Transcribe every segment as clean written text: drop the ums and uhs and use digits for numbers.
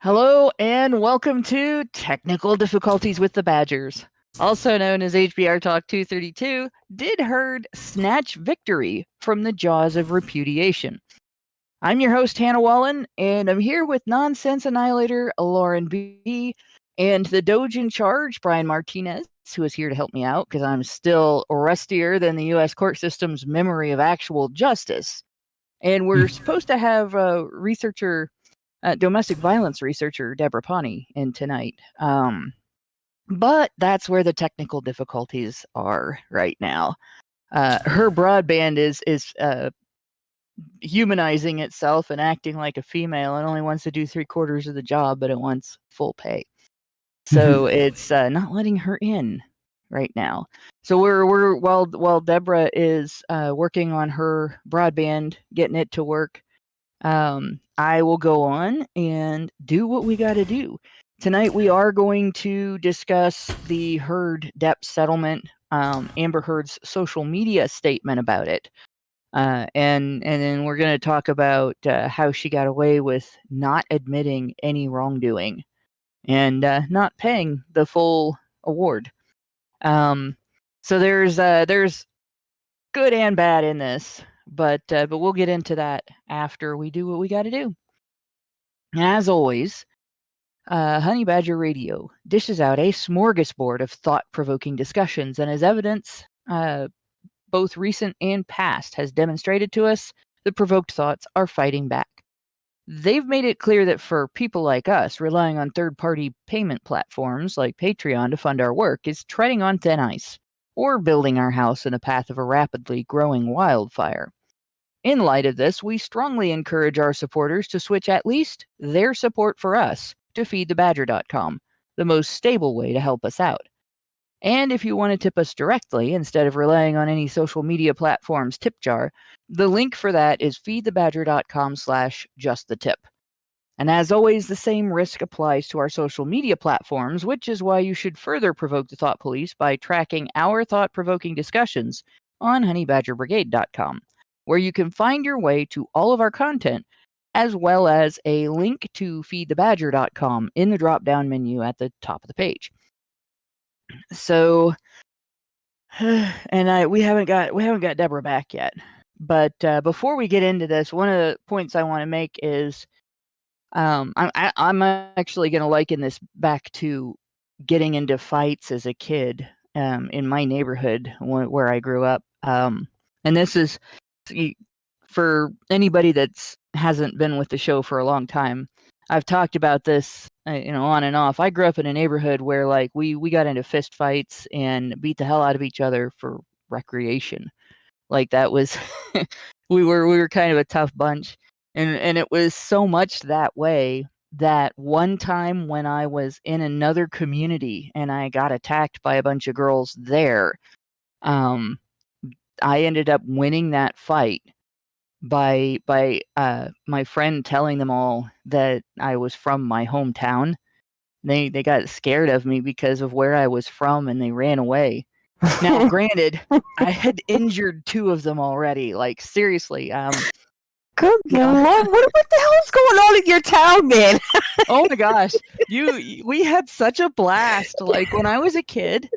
Hello and welcome to Technical Difficulties with the Badgers, also known as HBR Talk 232, did heard snatch victory from the jaws of repudiation. I'm your host, Hannah Wallen, and I'm here with Nonsense Annihilator Lauren B. and the Doge in charge, Brian Martinez, who is here to help me out because I'm still rustier than the U.S. court system's memory of actual justice. And we're supposed to have a domestic violence researcher Deborah Powney in tonight. But that's where the technical difficulties are right now. Her broadband is humanizing itself and acting like a female. It only wants to do 3/4 of the job, but it wants full pay. So it's not letting her in right now. So we're while Deborah is working on her broadband, getting it to work. I will go on and do what we got to do. Tonight we are going to discuss the Heard Depps settlement, Amber Heard's social media statement about it. And then we're going to talk about how she got away with not admitting any wrongdoing and not paying the full award. So there's good and bad in this, but we'll get into that after we do what we got to do. As always, Honey Badger Radio dishes out a smorgasbord of thought-provoking discussions, and as evidence, both recent and past has demonstrated to us the provoked thoughts are fighting back. They've made it clear that for people like us, relying on third-party payment platforms like Patreon to fund our work is treading on thin ice, or building our house in the path of a rapidly growing wildfire. In light of this, we strongly encourage our supporters to switch at least their support for us to feedthebadger.com, the most stable way to help us out. And if you want to tip us directly instead of relying on any social media platform's tip jar, the link for that is feedthebadger.com/justthetip. And as always, the same risk applies to our social media platforms, which is why you should further provoke the thought police by tracking our thought-provoking discussions on honeybadgerbrigade.com, where you can find your way to all of our content, as well as a link to feedthebadger.com in the drop-down menu at the top of the page. So, and we haven't got Deborah back yet. But before we get into this, one of the points I want to make is I'm actually going to liken this back to getting into fights as a kid in my neighborhood where I grew up. And this is for anybody that hasn't been with the show for a long time. I've talked about this, on and off. I grew up in a neighborhood where we got into fist fights and beat the hell out of each other for recreation. Like that was we were kind of a tough bunch. And it was so much that way that one time when I was in another community and I got attacked by a bunch of girls there, I ended up winning that fight by my friend telling them all that I was from my hometown. They got scared of me because of where I was from and they ran away. Now, granted, I had injured 2 of them already. Like seriously, Good Lord, what the hell is going on in your town, man? Oh my gosh, we had such a blast. Like when I was a kid,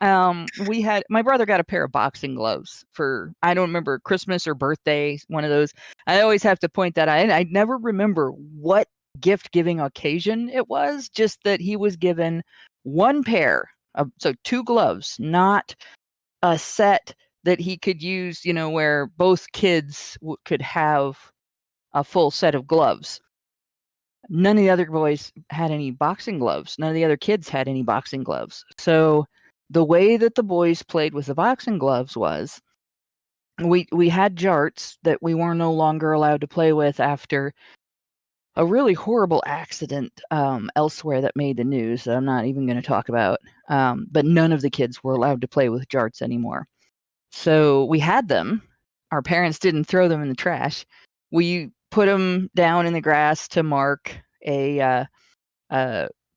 my brother got a pair of boxing gloves for, I don't remember, Christmas or birthday, one of those. I always have to point that out. I never remember what gift giving occasion it was, just that he was given one pair of, so 2 gloves, not a set that he could use, where both kids could have a full set of gloves. None of the other boys had any boxing gloves. None of the other kids had any boxing gloves. So the way that the boys played with the boxing gloves was we had jarts that we were no longer allowed to play with after a really horrible accident elsewhere that made the news that I'm not even going to talk about. But none of the kids were allowed to play with jarts anymore. So we had them. Our parents didn't throw them in the trash. We put them down in the grass to mark a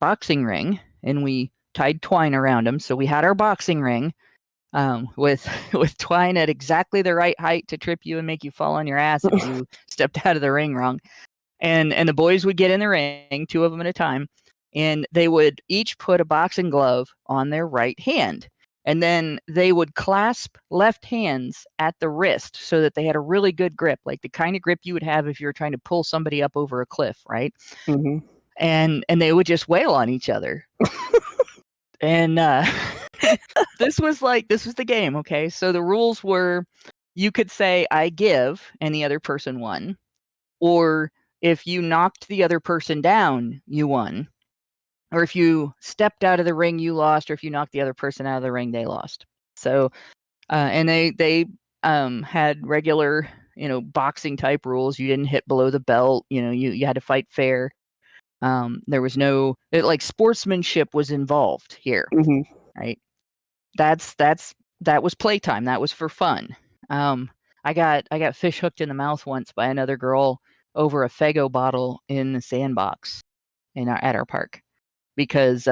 boxing ring, and we tied twine around them. So we had our boxing ring with twine at exactly the right height to trip you and make you fall on your ass if you stepped out of the ring wrong. And the boys would get in the ring, 2 of them at a time, and they would each put a boxing glove on their right hand. And then they would clasp left hands at the wrist so that they had a really good grip, like the kind of grip you would have if you were trying to pull somebody up over a cliff, right? Mm-hmm. And they would just wail on each other. And this was the game, okay? So the rules were, you could say I give and the other person won, or if you knocked the other person down, you won. Or if you stepped out of the ring, you lost, or if you knocked the other person out of the ring, they lost. So and they had regular, boxing type rules. You didn't hit below the belt, you had to fight fair. There was no like sportsmanship was involved here, Mm-hmm. right? That was playtime. That was for fun. I got fish hooked in the mouth once by another girl over a Faygo bottle in the sandbox at our park, because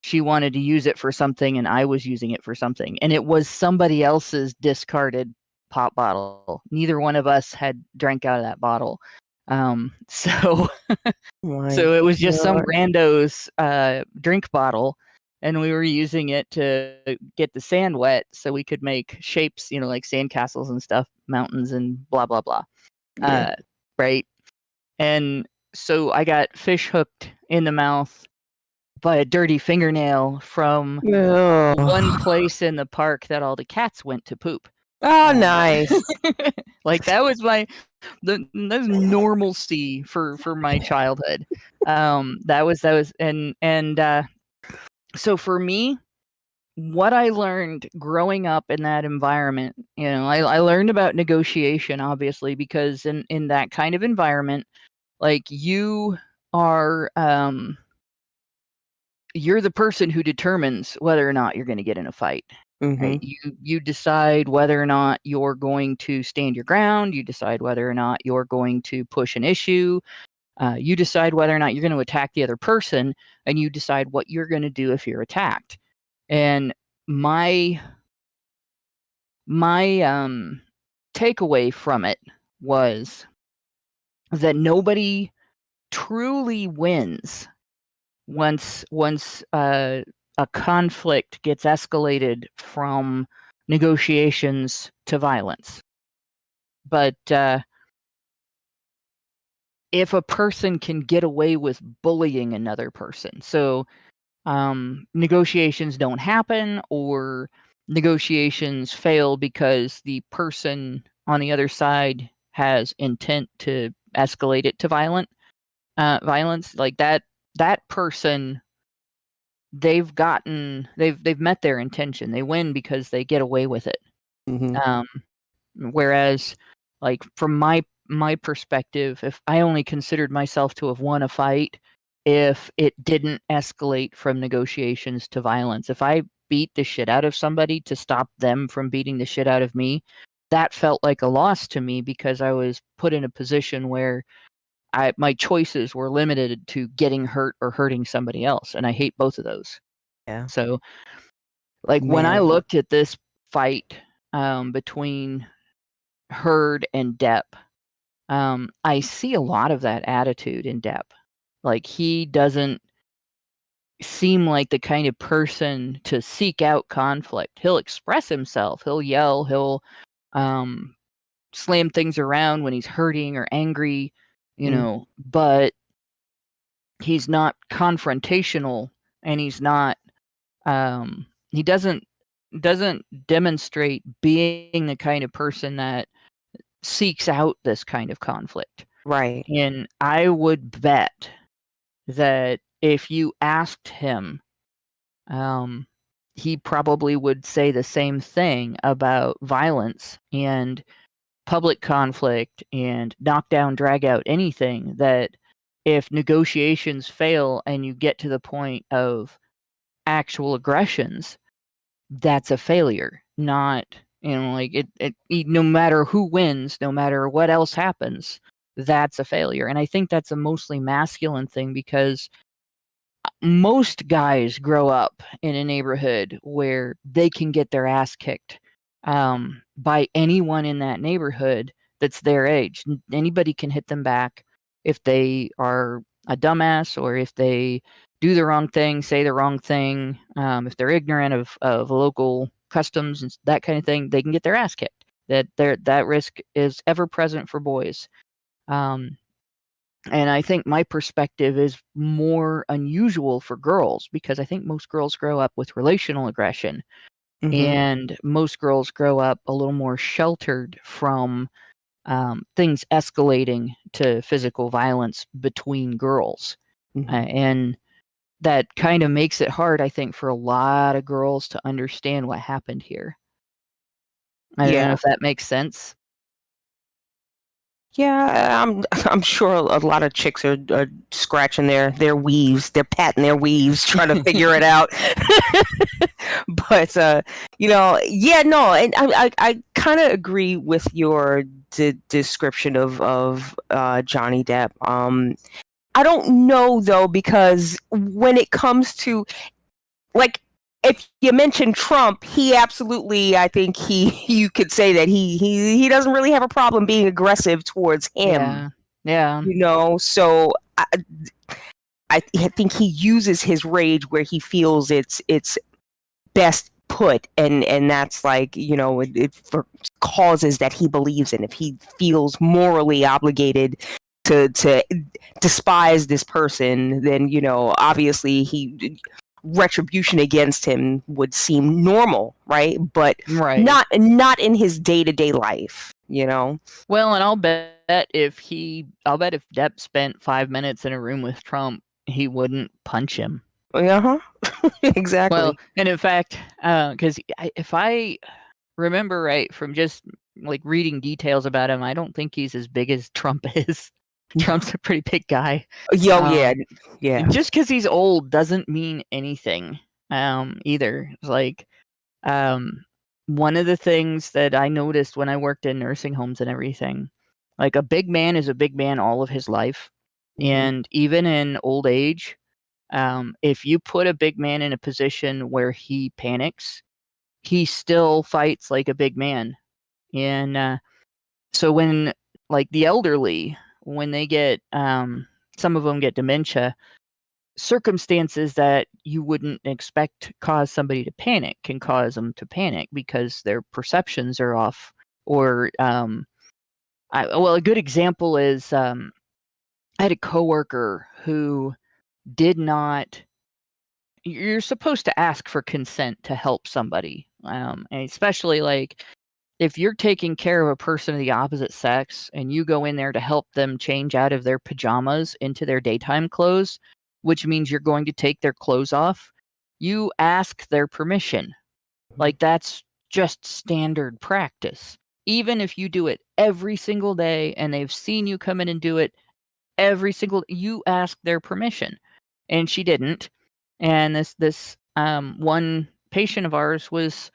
she wanted to use it for something and I was using it for something, and it was somebody else's discarded pop bottle. Neither one of us had drank out of that bottle. So so it was just some rando's drink bottle, and we were using it to get the sand wet so we could make shapes, like sandcastles and stuff, mountains and blah blah blah. Yeah. Right. And so I got fish hooked in the mouth by a dirty fingernail from one place in the park that all the cats went to poop. Oh, nice. Like that was that's normalcy for my childhood. That was and so for me, what I learned growing up in that environment, I learned about negotiation, obviously, because in that kind of environment, like you are you're the person who determines whether or not you're going to get in a fight. Mm-hmm. Right? You decide whether or not you're going to stand your ground. You decide whether or not you're going to push an issue. You decide whether or not you're going to attack the other person, and you decide what you're going to do if you're attacked. And my takeaway from it was that nobody truly wins once a conflict gets escalated from negotiations to violence. But if a person can get away with bullying another person, so negotiations don't happen, or negotiations fail because the person on the other side has intent to escalate it to violence, like that person, they've met their intention. They win because they get away with it. Mm-hmm. Whereas, like from my perspective, if I only considered myself to have won a fight if it didn't escalate from negotiations to violence. If I beat the shit out of somebody to stop them from beating the shit out of me, that felt like a loss to me, because I was put in a position where my choices were limited to getting hurt or hurting somebody else, and I hate both of those. Yeah. So, like when I looked at this fight between Hurd and Depp, I see a lot of that attitude in Depp. Like he doesn't seem like the kind of person to seek out conflict. He'll express himself. He'll yell. He'll slam things around when he's hurting or angry, but he's not confrontational, and he's not he doesn't demonstrate being the kind of person that seeks out this kind of conflict. Right. And I would bet that if you asked him, he probably would say the same thing about violence and public conflict and knockdown, drag out, anything, that if negotiations fail and you get to the point of actual aggressions, that's a failure. Not, like it no matter who wins, no matter what else happens, that's a failure. And I think that's a mostly masculine thing, because most guys grow up in a neighborhood where they can get their ass kicked by anyone in that neighborhood that's their age. Anybody can hit them back. if they are a dumbass or if they do the wrong thing, say the wrong thing, if they're ignorant of local customs and that kind of thing, they can get their ass kicked. That risk is ever present for boys. And I think my perspective is more unusual for girls because I think most girls grow up with relational aggression, and most girls grow up a little more sheltered from things escalating to physical violence between girls. And that kind of makes it hard, I think, for a lot of girls to understand what happened here. I don't know if that makes sense. Yeah, I'm sure a lot of chicks are scratching their weaves, they're patting their weaves, trying to figure it out. But yeah, no, and I kind of agree with your description of Johnny Depp. I don't know though, because when it comes to, like, if you mention Trump, he absolutely, I think you could say that he doesn't really have a problem being aggressive towards him. Yeah. So I think he uses his rage where he feels it's best put, and that's like, it for causes that he believes in. If he feels morally obligated to despise this person, then obviously retribution against him would seem normal, right? But not in his day-to-day life, Well, and I'll bet if Depp spent 5 minutes in a room with Trump, he wouldn't punch him. Exactly. Well, and in fact, because if I remember right from just like reading details about him, I don't think he's as big as Trump is. Trump's a pretty big guy. Yeah. Just because he's old doesn't mean anything either. Like, one of the things that I noticed when I worked in nursing homes and everything, like a big man is a big man all of his life. And even in old age, if you put a big man in a position where he panics, he still fights like a big man. And so when, like, the elderly, when they get, some of them get dementia, circumstances that you wouldn't expect cause somebody to panic can cause them to panic because their perceptions are off. Or, a good example is, I had a coworker who did not. You're supposed to ask for consent to help somebody, and especially like if you're taking care of a person of the opposite sex and you go in there to help them change out of their pajamas into their daytime clothes, which means you're going to take their clothes off, you ask their permission. Like, that's just standard practice. Even if you do it every single day and they've seen you come in and do it you ask their permission. And she didn't. And this one patient of ours was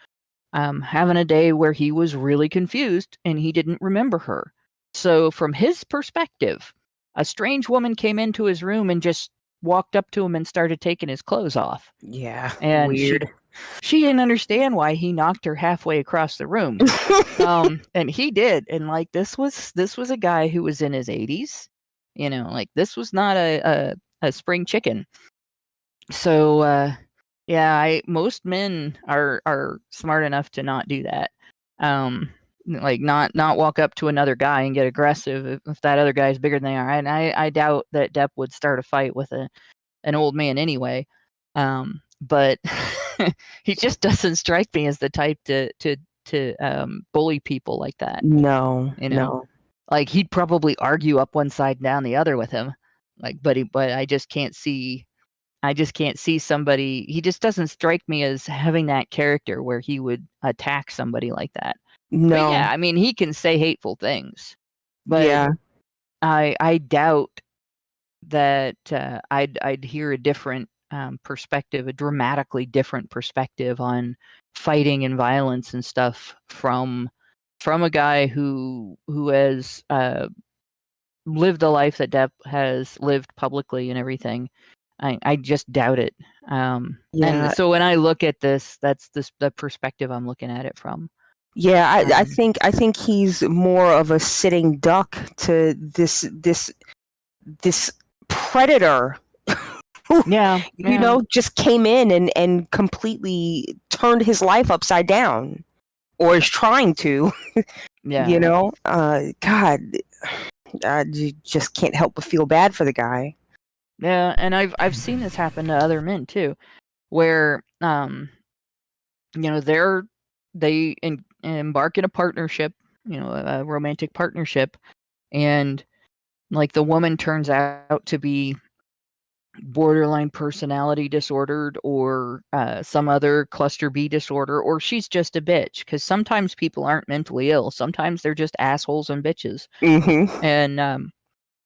having a day where he was really confused and he didn't remember her. So from his perspective, a strange woman came into his room and just walked up to him and started taking his clothes off. Yeah, and weird. She didn't understand why he knocked her halfway across the room. And he did. And like, this was a guy who was in his 80s. Like, this was not a spring chicken. So yeah, most men are smart enough to not do that. Like, not walk up to another guy and get aggressive if that other guy is bigger than they are. And I doubt that Depp would start a fight with an old man anyway. But he just doesn't strike me as the type to bully people like that. No. Like, he'd probably argue up one side and down the other with him. Like, but I just can't see somebody. He just doesn't strike me as having that character where he would attack somebody like that. No. But yeah, I mean, he can say hateful things. But yeah. I doubt that I'd hear a different perspective, a dramatically different perspective on fighting and violence and stuff from a guy who has lived a life that Depp has lived publicly and everything. I just doubt it. And so when I look at this, that's the perspective I'm looking at it from. Yeah, I think he's more of a sitting duck to this this predator Yeah. you know, just came in and completely turned his life upside down, or is trying to. Yeah. You know, God, you just can't help but feel bad for the guy. Yeah, and I've seen this happen to other men too, where you know, they embark in a partnership, you know, a romantic partnership, and like the woman turns out to be borderline personality disordered or some other cluster B disorder, or she's just a bitch, because sometimes people aren't mentally ill, sometimes they're just assholes and bitches. Mm-hmm. And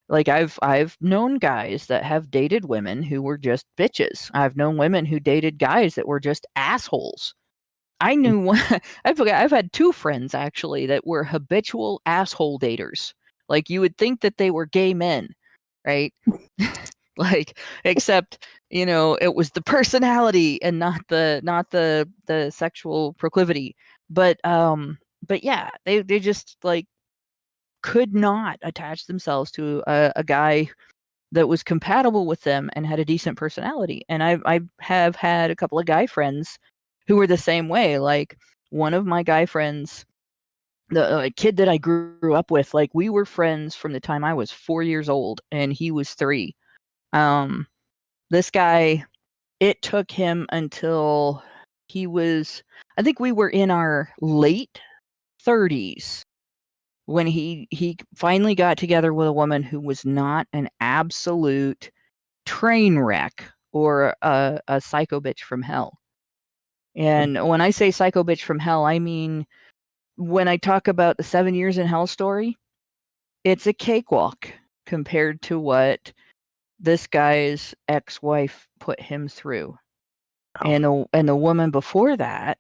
like I've known guys that have dated women who were just bitches. I've known women who dated guys that were just assholes. I knew one. I've had two friends actually that were habitual asshole daters. Like you would think that they were gay men, right? Like, except you know it was the personality and not the sexual proclivity. But yeah, they just like could not attach themselves to a guy that was compatible with them and had a decent personality. And I have had a couple of guy friends who were the same way. Like one of my guy friends, the kid that I grew up with, like we were friends from the time I was 4 years old and he was 3. This guy, it took him until he was, I think we were in our late 30s when he finally got together with a woman who was not an absolute train wreck or a psycho bitch from hell. And when I say psycho bitch from hell, I mean when I talk about the 7 years in hell story, it's a cakewalk compared to what this guy's ex-wife put him through. Oh. And the woman before that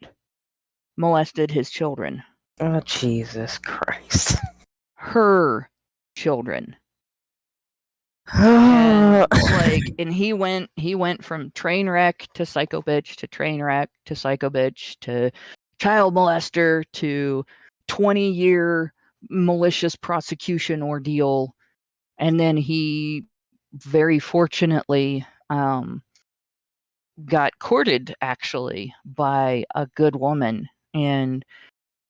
molested his children. Oh, Jesus Christ. Her children. And he went from train wreck to psycho bitch to train wreck to psycho bitch to child molester to 20-year malicious prosecution ordeal. And then he very fortunately got courted actually by a good woman, and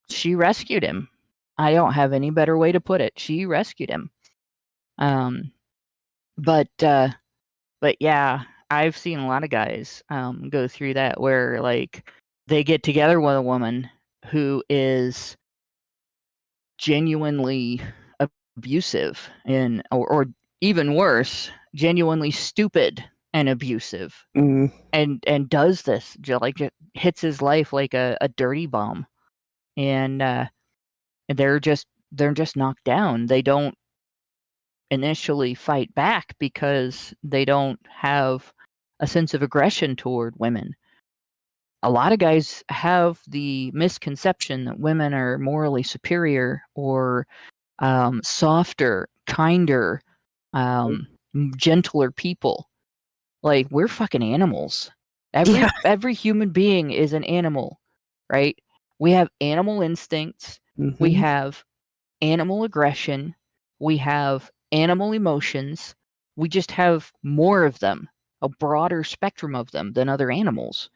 she rescued him. I don't have any better way to put it. She rescued him. But yeah, I've seen a lot of guys go through that where like they get together with a woman who is genuinely abusive and or even worse, genuinely stupid and abusive. Mm. And does this like hits his life like a dirty bomb. And they're just knocked down. They don't initially fight back because they don't have a sense of aggression toward women. A lot of guys have the misconception that women are morally superior or softer, kinder, gentler people. Like we're fucking animals. Every human being is an animal, right? We have animal instincts. Mm-hmm. We have animal aggression. We have animal emotions. We just have more of them, a broader spectrum of them than other animals.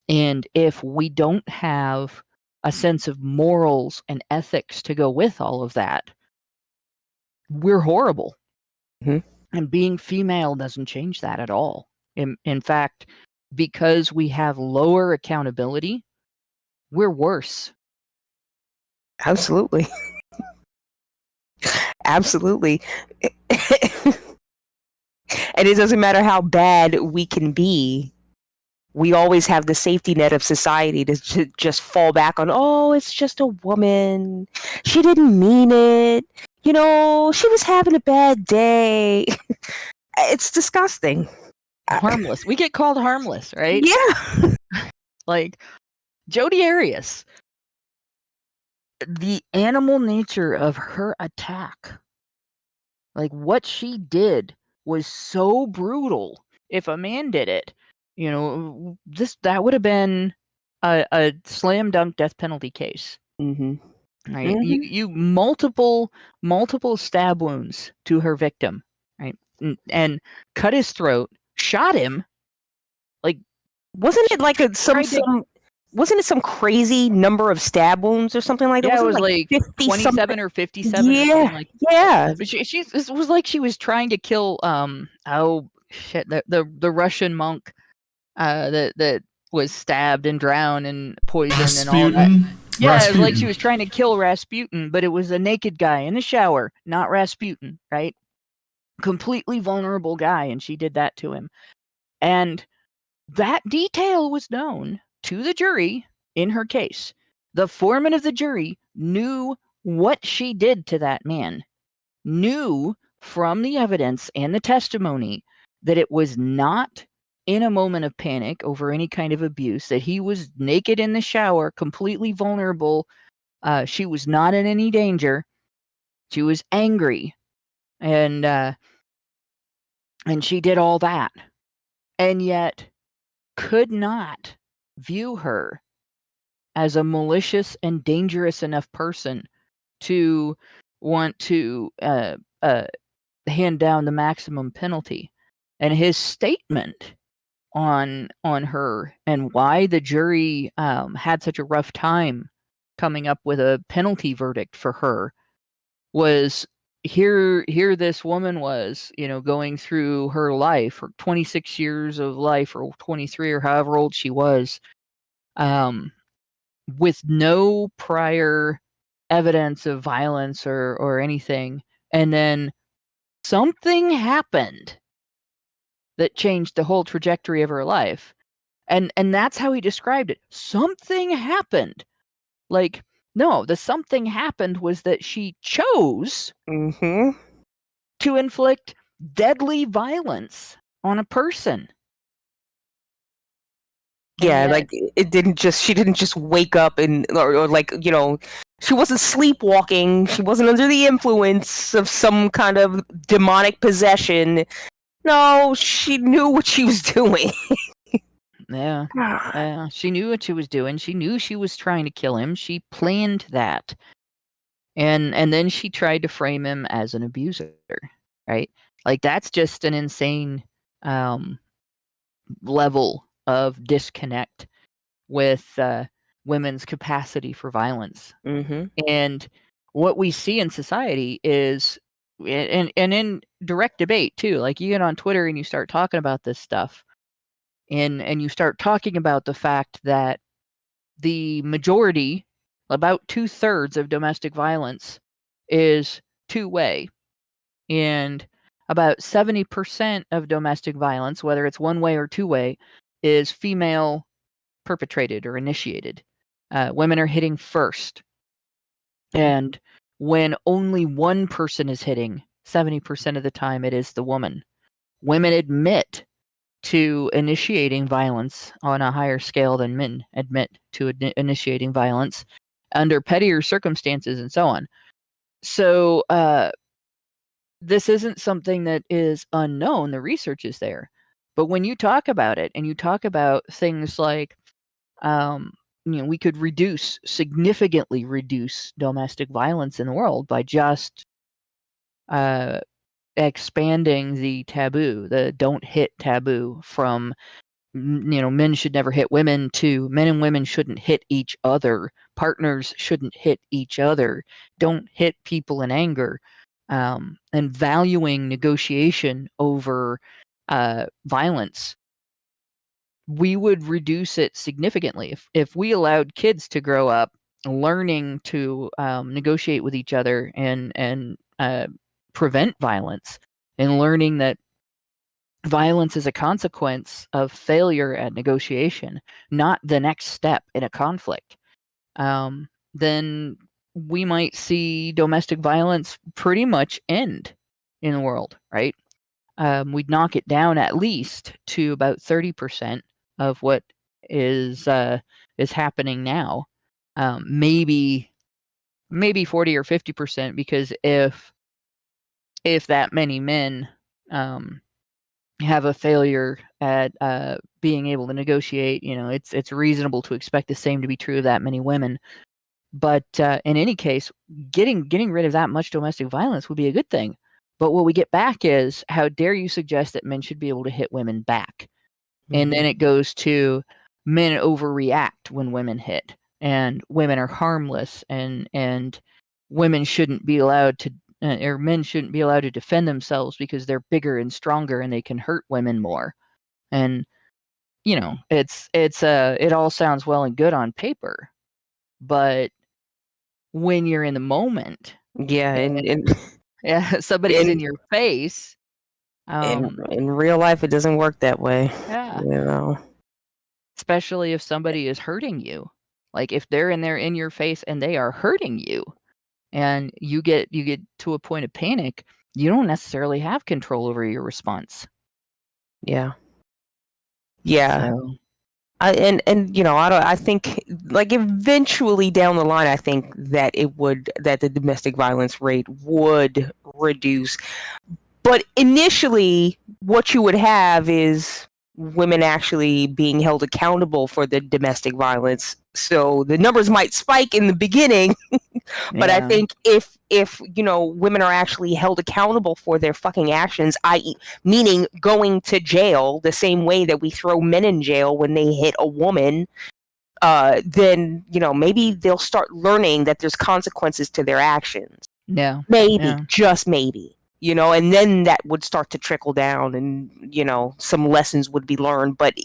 And if we don't have a sense of morals and ethics to go with all of that, we're horrible. Mm-hmm. And being female doesn't change that at all. In fact, because we have lower accountability, we're worse. Absolutely. Absolutely. And it doesn't matter how bad we can be. We always have the safety net of society to just fall back on, oh, it's just a woman. She didn't mean it. You know, she was having a bad day. It's disgusting. Harmless. We get called harmless, right? Yeah. Like Jodi Arias. The animal nature of her attack. Like what she did was so brutal. If a man did it, you know, that would have been a slam dunk death penalty case. Mm-hmm. Right? Mm-hmm. You multiple stab wounds to her victim. Right? and cut his throat, shot him. Like, wasn't it like wasn't it some crazy number of stab wounds or something like that? Yeah, it Wasn't was like 50 27 something? or 57 or something like that. Yeah. But it was like she was trying to kill the Russian monk that was stabbed and drowned and poisoned and all that. Yeah, it was like she was trying to kill Rasputin, but it was a naked guy in the shower, not Rasputin, right? Completely vulnerable guy, and she did that to him. And that detail was known to the jury in her case. The foreman of the jury knew what she did to that man, knew from the evidence and the testimony that it was not in a moment of panic over any kind of abuse, that he was naked in the shower, completely vulnerable. She was not in any danger. She was angry, and she did all that, and yet could not view her as a malicious and dangerous enough person to want to hand down the maximum penalty. And his statement on her and why the jury had such a rough time coming up with a penalty verdict for her was, here this woman was, going through her life, her 26 years of life, or 23, or however old she was, with no prior evidence of violence or anything, and then something happened that changed the whole trajectory of her life. And that's how he described it. Something happened. Like, no, the something happened was that she chose to inflict deadly violence on a person. Yeah, like she didn't just wake up or like, she wasn't sleepwalking. She wasn't under the influence of some kind of demonic possession. No, she knew what she was doing. Yeah, she knew what she was doing. She knew she was trying to kill him. She planned that. And then she tried to frame him as an abuser, right? Like, that's just an insane level of disconnect with women's capacity for violence. And what we see in society is, and in direct debate too, like you get on Twitter and you start talking about this stuff, and you start talking about the fact that the majority, about 2/3 of domestic violence, is two-way, and about 70% of domestic violence, whether it's one-way or two-way, is female perpetrated or initiated. Women are hitting first. And when only one person is hitting, 70% of the time it is the woman. Women admit to initiating violence on a higher scale than men admit to initiating violence under pettier circumstances and so on. So this isn't something that is unknown. The research is there. But when you talk about it, and you talk about things like, we could significantly reduce domestic violence in the world by just expanding the taboo, the don't hit taboo, from, men should never hit women, to men and women shouldn't hit each other. Partners shouldn't hit each other. Don't hit people in anger. And valuing negotiation over violence, we would reduce it significantly if we allowed kids to grow up learning to negotiate with each other and prevent violence, and learning that violence is a consequence of failure at negotiation, not the next step in a conflict. Then we might see domestic violence pretty much end in the world, right? We'd knock it down at least to about 30% of what is happening now. Maybe 40 or 50%, because if that many men have a failure at being able to negotiate, it's reasonable to expect the same to be true of that many women. But in any case, getting rid of that much domestic violence would be a good thing. But what we get back is, how dare you suggest that men should be able to hit women back? And then it goes to men overreact when women hit, and women are harmless, and women shouldn't be allowed to, or men shouldn't be allowed to defend themselves because they're bigger and stronger and they can hurt women more. And it all sounds well and good on paper, but when you're in the moment, Yeah, somebody's in your face. In real life, it doesn't work that way. Yeah. You know. Especially if somebody is hurting you. Like if they're in your face and they are hurting you, and you get to a point of panic, you don't necessarily have control over your response. Yeah. Yeah. So, I think like eventually down the line, I think that the domestic violence rate would reduce. But initially, what you would have is women actually being held accountable for the domestic violence. So the numbers might spike in the beginning, but I think if women are actually held accountable for their fucking actions, i.e., meaning going to jail the same way that we throw men in jail when they hit a woman, then maybe they'll start learning that there's consequences to their actions. Maybe, just maybe. And then that would start to trickle down, and some lessons would be learned. But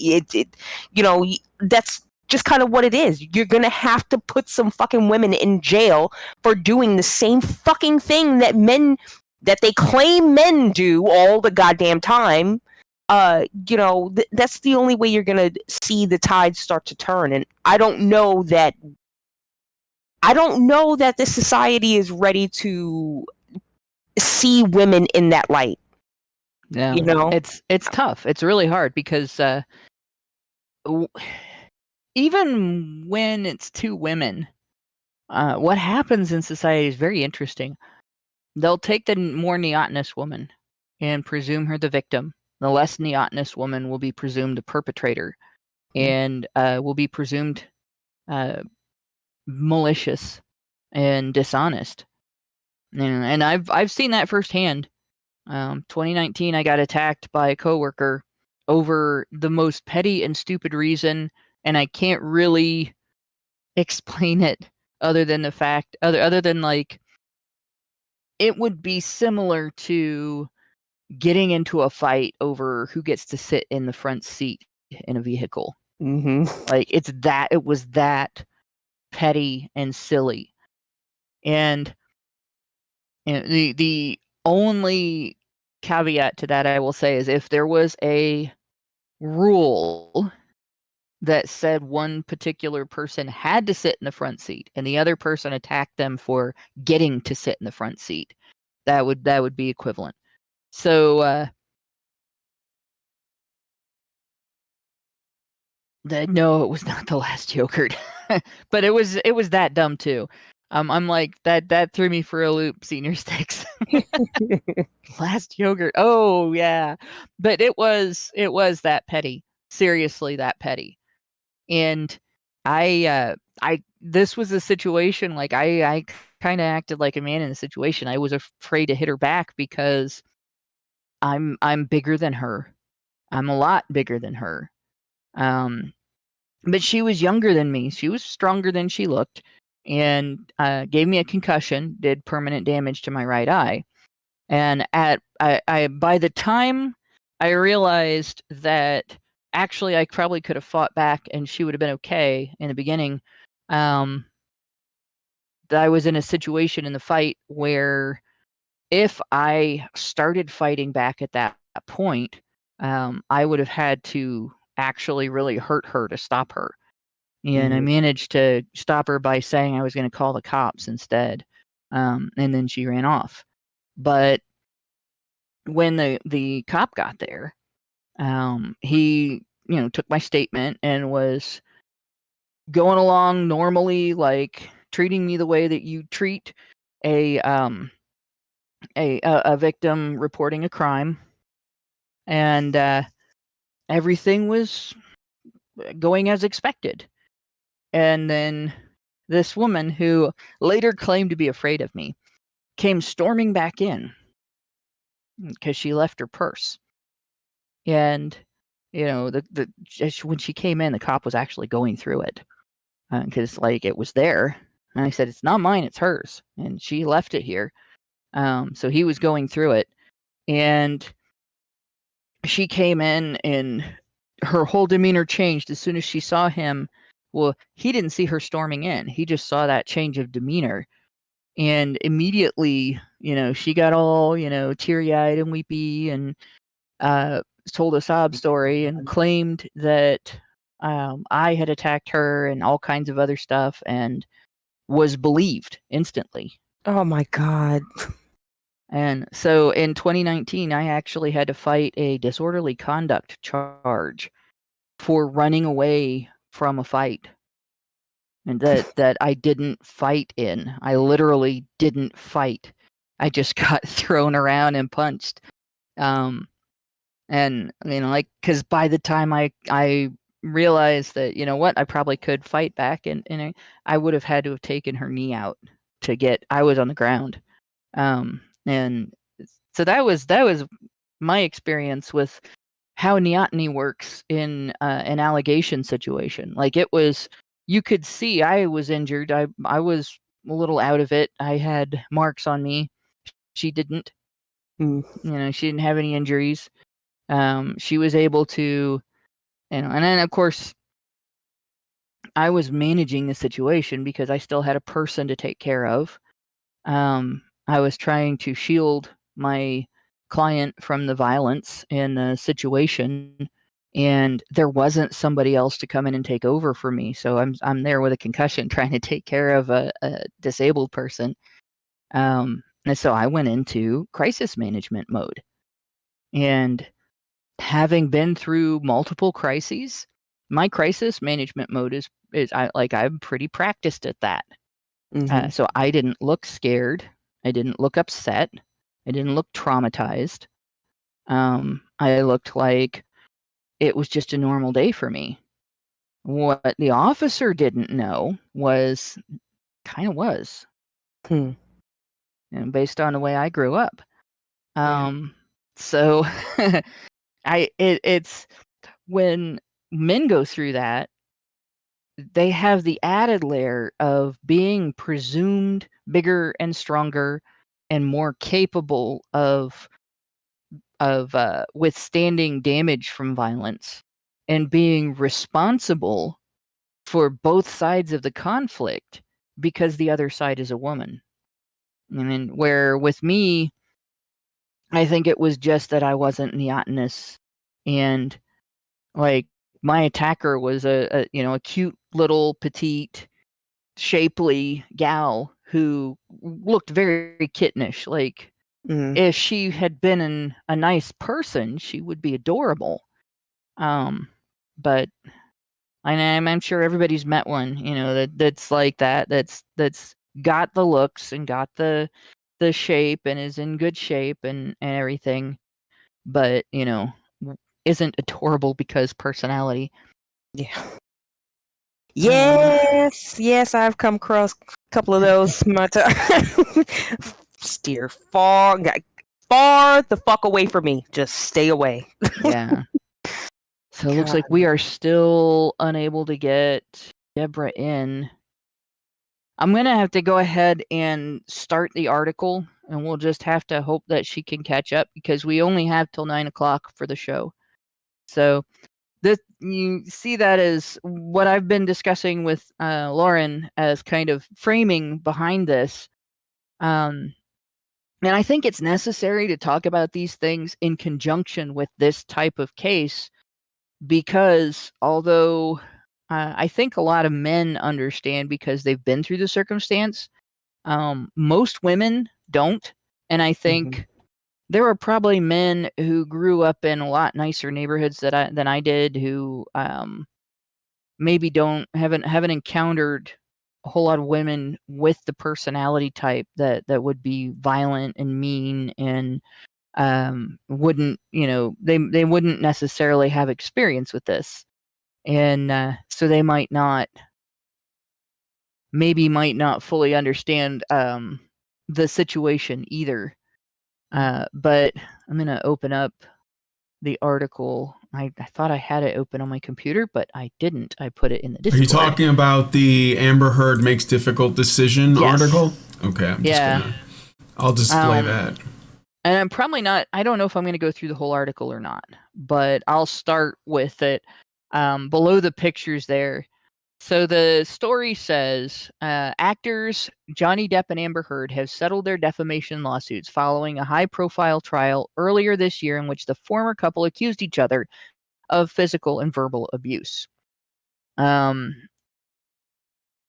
that's just kind of what it is. You're gonna have to put some fucking women in jail for doing the same fucking thing that they claim men do all the goddamn time. That's the only way you're gonna see the tide start to turn. And I don't know that this society is ready to see women in that light. Yeah. It's tough. It's really hard because even when it's two women, what happens in society is very interesting. They'll take the more neotenous woman and presume her the victim. The less neotenous woman will be presumed the perpetrator, and will be presumed malicious and dishonest. And I've seen that firsthand. 2019, I got attacked by a coworker over the most petty and stupid reason, and I can't really explain it other than the fact, other than like, it would be similar to getting into a fight over who gets to sit in the front seat in a vehicle. Like it was that petty and silly. And the only caveat to that I will say is, if there was a rule that said one particular person had to sit in the front seat and the other person attacked them for getting to sit in the front seat, that would be equivalent. So no, it was not the last yogurt. But it was that dumb too. I'm like, that threw me for a loop, Senior Sticks. Last yogurt. Oh yeah. But it was that petty. Seriously, that petty. And this was a situation, like I kind of acted like a man in the situation. I was afraid to hit her back because I'm bigger than her. I'm a lot bigger than her. But she was younger than me. She was stronger than she looked, and gave me a concussion, did permanent damage to my right eye. And by the time I realized that actually I probably could have fought back and she would have been okay in the beginning, that I was in a situation in the fight where if I started fighting back at that point, I would have had to actually really hurt her to stop her. And I managed to stop her by saying I was going to call the cops instead. And then she ran off. But when the cop got there, he took my statement and was going along normally, like treating me the way that you treat a victim reporting a crime. And everything was going as expected. And then this woman, who later claimed to be afraid of me, came storming back in because she left her purse. And, when she came in, the cop was actually going through it because, like, it was there. And I said, it's not mine, it's hers. And she left it here. So he was going through it. And she came in and her whole demeanor changed as soon as she saw him. Well, he didn't see her storming in. He just saw that change of demeanor. And immediately, she got all, teary-eyed and weepy and told a sob story and claimed that I had attacked her and all kinds of other stuff and was believed instantly. Oh my God. And so in 2019, I actually had to fight a disorderly conduct charge for running away from a fight. And that I didn't fight in. I literally didn't fight. I just got thrown around and punched. And because by the time I realized that, I probably could fight back, and I would have had to have taken her knee out I was on the ground. And so that was my experience with how neoteny works in an allegation situation. Like, it was, you could see I was injured. I was a little out of it. I had marks on me. She didn't. She didn't have any injuries. She was able to, and then of course I was managing the situation because I still had a person to take care of. I was trying to shield my client from the violence in the situation, and there wasn't somebody else to come in and take over for me. So I'm there with a concussion trying to take care of a disabled person. And so I went into crisis management mode. And having been through multiple crises, my crisis management mode is I'm pretty practiced at that. So I didn't look scared. I didn't look upset. I didn't look traumatized. I looked like it was just a normal day for me. What the officer didn't know was, based on the way I grew up. So it's when men go through that, they have the added layer of being presumed bigger and stronger and more capable of withstanding damage from violence and being responsible for both sides of the conflict because the other side is a woman. I mean, where with me, I think it was just that I wasn't neotenous, and like my attacker was a cute little petite, shapely gal who looked very kittenish. Like, if she had been a nice person, she would be adorable. But I'm sure everybody's met one, that's like that. That's got the looks and got the shape and is in good shape and everything, but isn't adorable because personality. Yeah. Yes, I've come across a couple of those. Steer far the fuck away from me. Just stay away. Yeah. So it looks like we are still unable to get Deborah in. I'm going to have to go ahead and start the article, and we'll just have to hope that she can catch up because we only have till 9:00 for the show. So you see that as what I've been discussing with Lauren as kind of framing behind this. And I think it's necessary to talk about these things in conjunction with this type of case, because although I think a lot of men understand because they've been through the circumstance, most women don't. And I think there are probably men who grew up in a lot nicer neighborhoods than I did, who maybe haven't encountered a whole lot of women with the personality type that would be violent and mean and wouldn't, they wouldn't necessarily have experience with this. And so they might not fully understand the situation either. But I'm going to open up the article. I thought I had it open on my computer, but I didn't. I put it in the Discord. Are you talking about the Amber Heard makes difficult decision article? Okay, I'll display that. And I'm probably not, I don't know if I'm going to go through the whole article or not, but I'll start with it below the pictures there. So the story says, actors Johnny Depp and Amber Heard have settled their defamation lawsuits following a high-profile trial earlier this year in which the former couple accused each other of physical and verbal abuse. Heard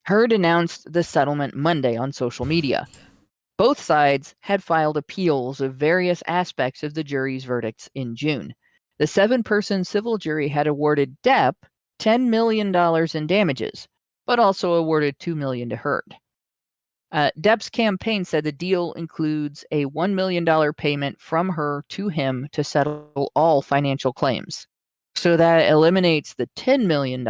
announced the settlement Monday on social media. Both sides had filed appeals of various aspects of the jury's verdicts in June. The 7-person civil jury had awarded Depp $10 million in damages, but also awarded $2 million to Heard. Depp's campaign said the deal includes a $1 million payment from her to him to settle all financial claims. So that eliminates the $10 million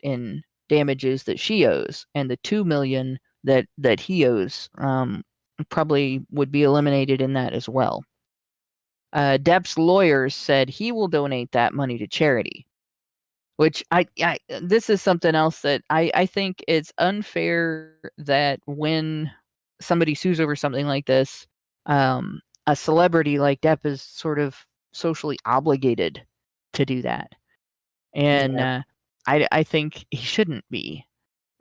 in damages that she owes, and the $2 million that he owes probably would be eliminated in that as well. Depp's lawyers said he will donate that money to charity, which this is something else that I think it's unfair that when somebody sues over something like this, a celebrity like Depp is sort of socially obligated to do that. And I think he shouldn't be.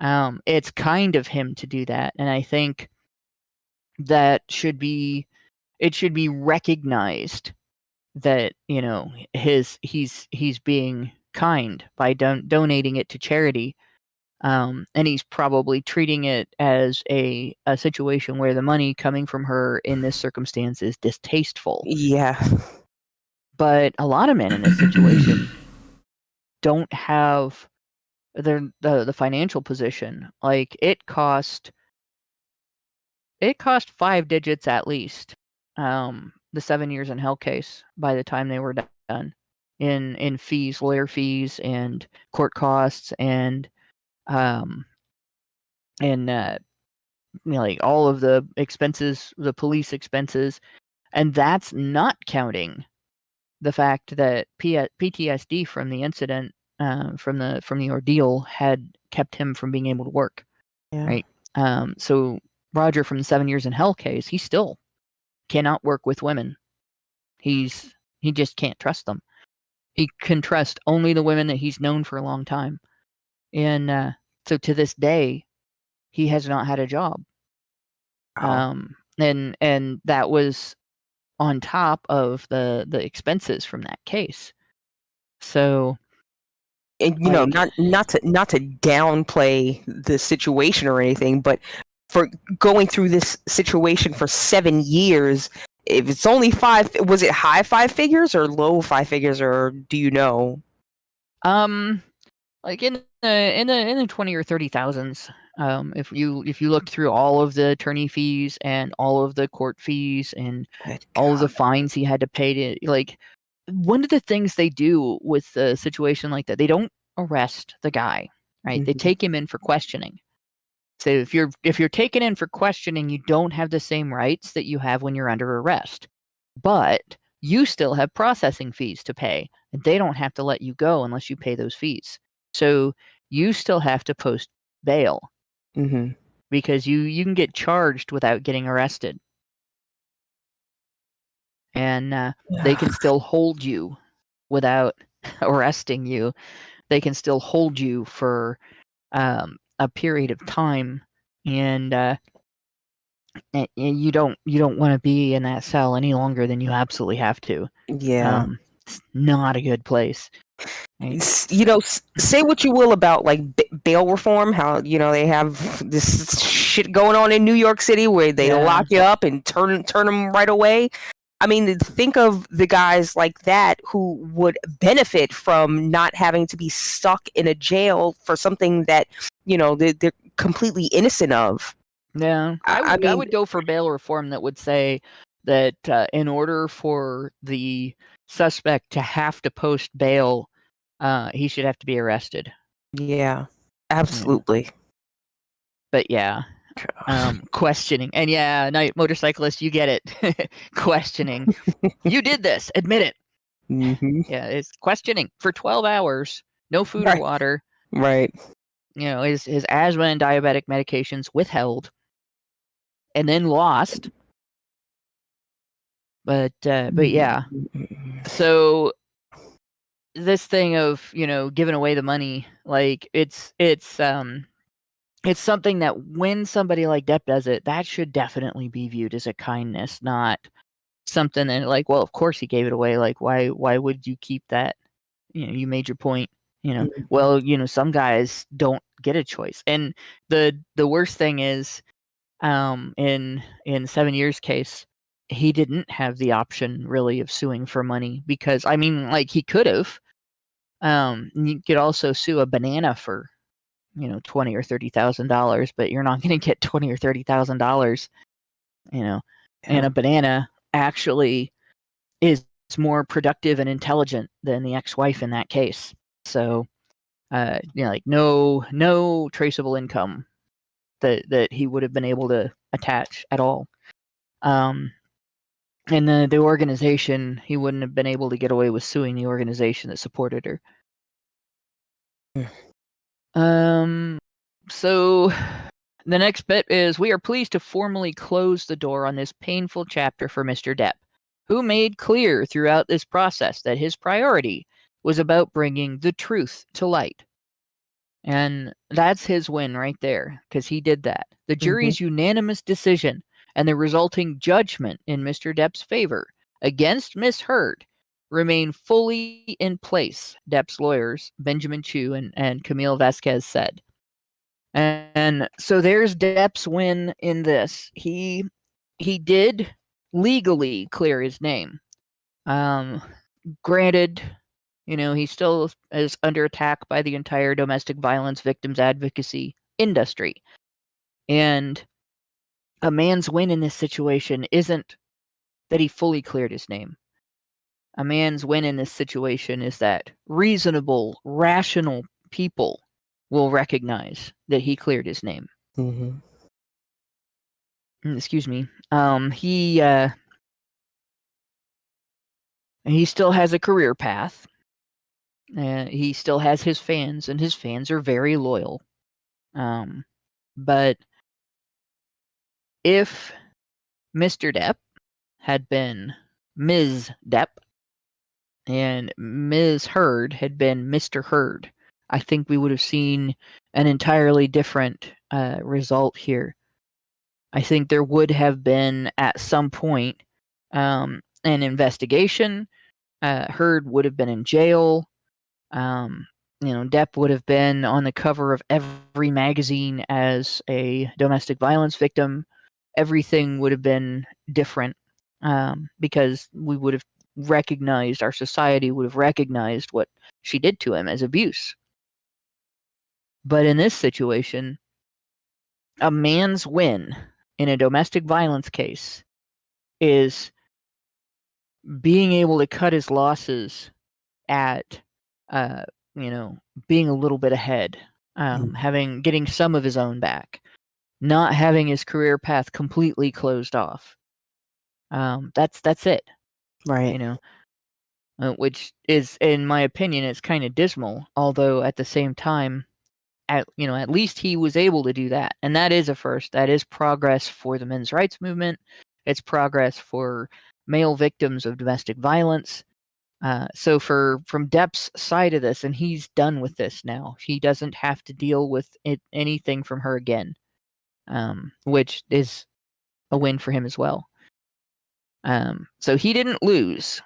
It's kind of him to do that. And I think that it should be recognized that, you know, he's being kind by donating it to charity, and he's probably treating it as a situation where the money coming from her in this circumstance is distasteful. Yeah. But a lot of men in this situation don't have the financial position. Like it cost 5 digits at least, the 7 years in hell case by the time they were done in fees, lawyer fees and court costs and you know, like all of the expenses, the police expenses, and that's not counting the fact that PTSD from the incident, from the ordeal had kept him from being able to work. Yeah. Right. So Roger from the 7 years in hell case, he still cannot work with women. He just can't trust them. He can trust only the women that he's known for a long time. And so to this day, he has not had a job. Wow. And that was on top of the expenses from that case. So, and you know, not to downplay the situation or anything, but for going through this situation for 7 years, if it's only 5, was it high 5 figures or low 5 figures, or do you know? Like in the 20 or 30 thousands. If you look through all of the attorney fees and all of the court fees and all of the fines he had to pay to, like, one of the things they do with a situation like that, they don't arrest the guy, right? Mm-hmm. They take him in for questioning. So if you're taken in for questioning, you don't have the same rights that you have when you're under arrest, but you still have processing fees to pay, and they don't have to let you go unless you pay those fees. So you still have to post bail, mm-hmm. because you can get charged without getting arrested, and they can still hold you without arresting you. They can still hold you for a period of time, and you don't want to be in that cell any longer than you absolutely have to. Yeah. It's not a good place. Right? You know, say what you will about like bail reform, how, you know, they have this shit going on in New York City where they lock you up and turn them right away. I mean, think of the guys like that who would benefit from not having to be stuck in a jail for something that, you know, they're completely innocent of. Yeah, I would go for bail reform that would say that in order for the suspect to have to post bail, he should have to be arrested. Yeah, absolutely. But yeah, questioning. And yeah, night motorcyclist, you get it. Questioning. You did this. Admit it. Mm-hmm. Yeah, it's questioning for 12 hours. No food or water. Right. His asthma and diabetic medications withheld and then lost. But yeah. So this thing of, giving away the money, like it's something that when somebody like Depp does it, that should definitely be viewed as a kindness, not something that like, well, of course he gave it away. Like, why would you keep that? You made your point. Well, some guys don't get a choice. And the worst thing is, in 7 years case, he didn't have the option really of suing for money because like he could have. You could also sue a banana for $20,000 or $30,000, but you're not going to get $20,000 or $30,000. And a banana actually is more productive and intelligent than the ex-wife in that case. So, like no traceable income that he would have been able to attach at all. And the organization, he wouldn't have been able to get away with suing the organization that supported her. So the next bit is, we are pleased to formally close the door on this painful chapter for Mr. Depp, who made clear throughout this process that his priority was about bringing the truth to light. And that's his win right there, because he did that. The jury's unanimous decision and the resulting judgment in Mr. Depp's favor against Miss Heard remain fully in place, Depp's lawyers, Benjamin Chu and Camille Vasquez, said. And so there's Depp's win in this. He did legally clear his name. Granted, he still is under attack by the entire domestic violence victims advocacy industry. And a man's win in this situation isn't that he fully cleared his name. A man's win in this situation is that reasonable, rational people will recognize that he cleared his name. Excuse me. He still has a career path. He still has his fans, and his fans are very loyal. But if Mr. Depp had been Ms. Depp and Ms. Heard had been Mr. Heard, I think we would have seen an entirely different result here. I think there would have been at some point an investigation. Heard would have been in jail. Depp would have been on the cover of every magazine as a domestic violence victim. Everything would have been different because we would have recognized, our society would have recognized what she did to him as abuse. But in this situation, a man's win in a domestic violence case is being able to cut his losses at being a little bit ahead, getting some of his own back, not having his career path completely closed off. That's it, right? Which is, in my opinion, it's kind of dismal. Although at the same time, at least he was able to do that, and that is a first. That is progress for the men's rights movement. It's progress for male victims of domestic violence. So from Depp's side of this, and he's done with this now. He doesn't have to deal with anything from her again, which is a win for him as well. So he didn't lose.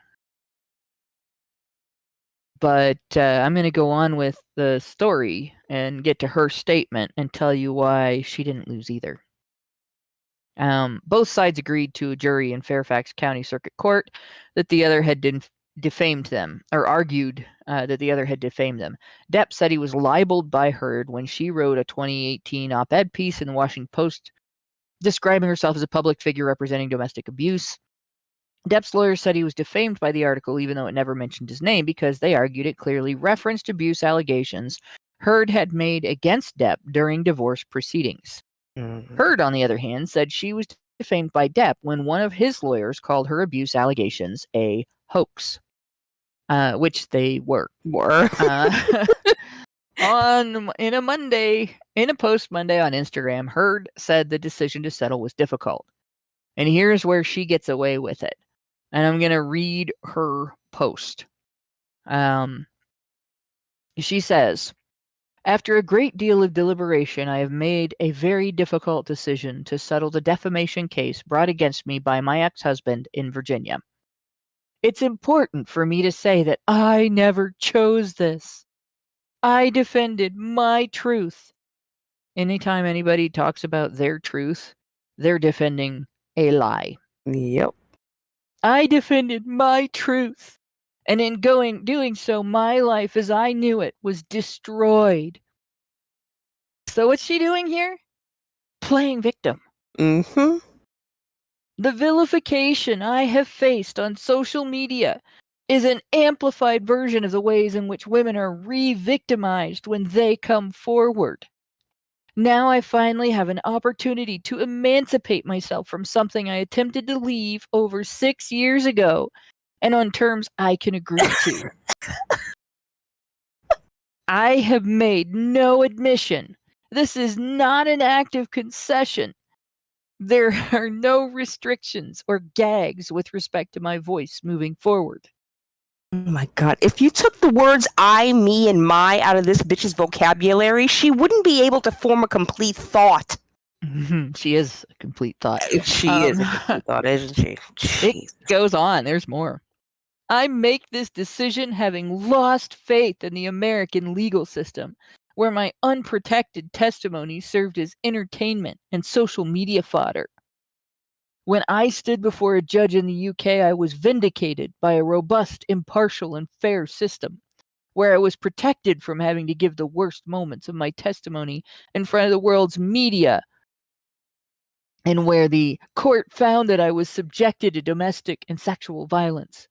But I'm going to go on with the story and get to her statement and tell you why she didn't lose either. Both sides agreed to a jury in Fairfax County Circuit Court that the other had defamed them, or argued that the other had defamed them. Depp said he was libeled by Heard when she wrote a 2018 op-ed piece in the Washington Post describing herself as a public figure representing domestic abuse. Depp's lawyers said he was defamed by the article, even though it never mentioned his name, because they argued it clearly referenced abuse allegations Heard had made against Depp during divorce proceedings. Heard, on the other hand, said she was defamed by Depp when one of his lawyers called her abuse allegations a hoax, which they were. In a post Monday on Instagram, Heard said the decision to settle was difficult. And here's where she gets away with it. And I'm going to read her post. She says, after a great deal of deliberation, I have made a very difficult decision to settle the defamation case brought against me by my ex-husband in Virginia. It's important for me to say that I never chose this. I defended my truth. Anytime anybody talks about their truth, they're defending a lie. Yep. I defended my truth. And in doing so, my life as I knew it was destroyed. So what's she doing here? Playing victim. Mm-hmm. The vilification I have faced on social media is an amplified version of the ways in which women are re-victimized when they come forward. Now I finally have an opportunity to emancipate myself from something I attempted to leave over 6 years ago, and on terms I can agree to. I have made no admission. This is not an act of concession. There are no restrictions or gags with respect to my voice moving forward. Oh my God. If you took the words I, me, and my out of this bitch's vocabulary, she wouldn't be able to form a complete thought. She is a complete thought. She is a complete thought, isn't she? Jeez. It goes on. There's more. I make this decision having lost faith in the American legal system, where my unprotected testimony served as entertainment and social media fodder. When I stood before a judge in the UK, I was vindicated by a robust, impartial, and fair system, where I was protected from having to give the worst moments of my testimony in front of the world's media, and where the court found that I was subjected to domestic and sexual violence.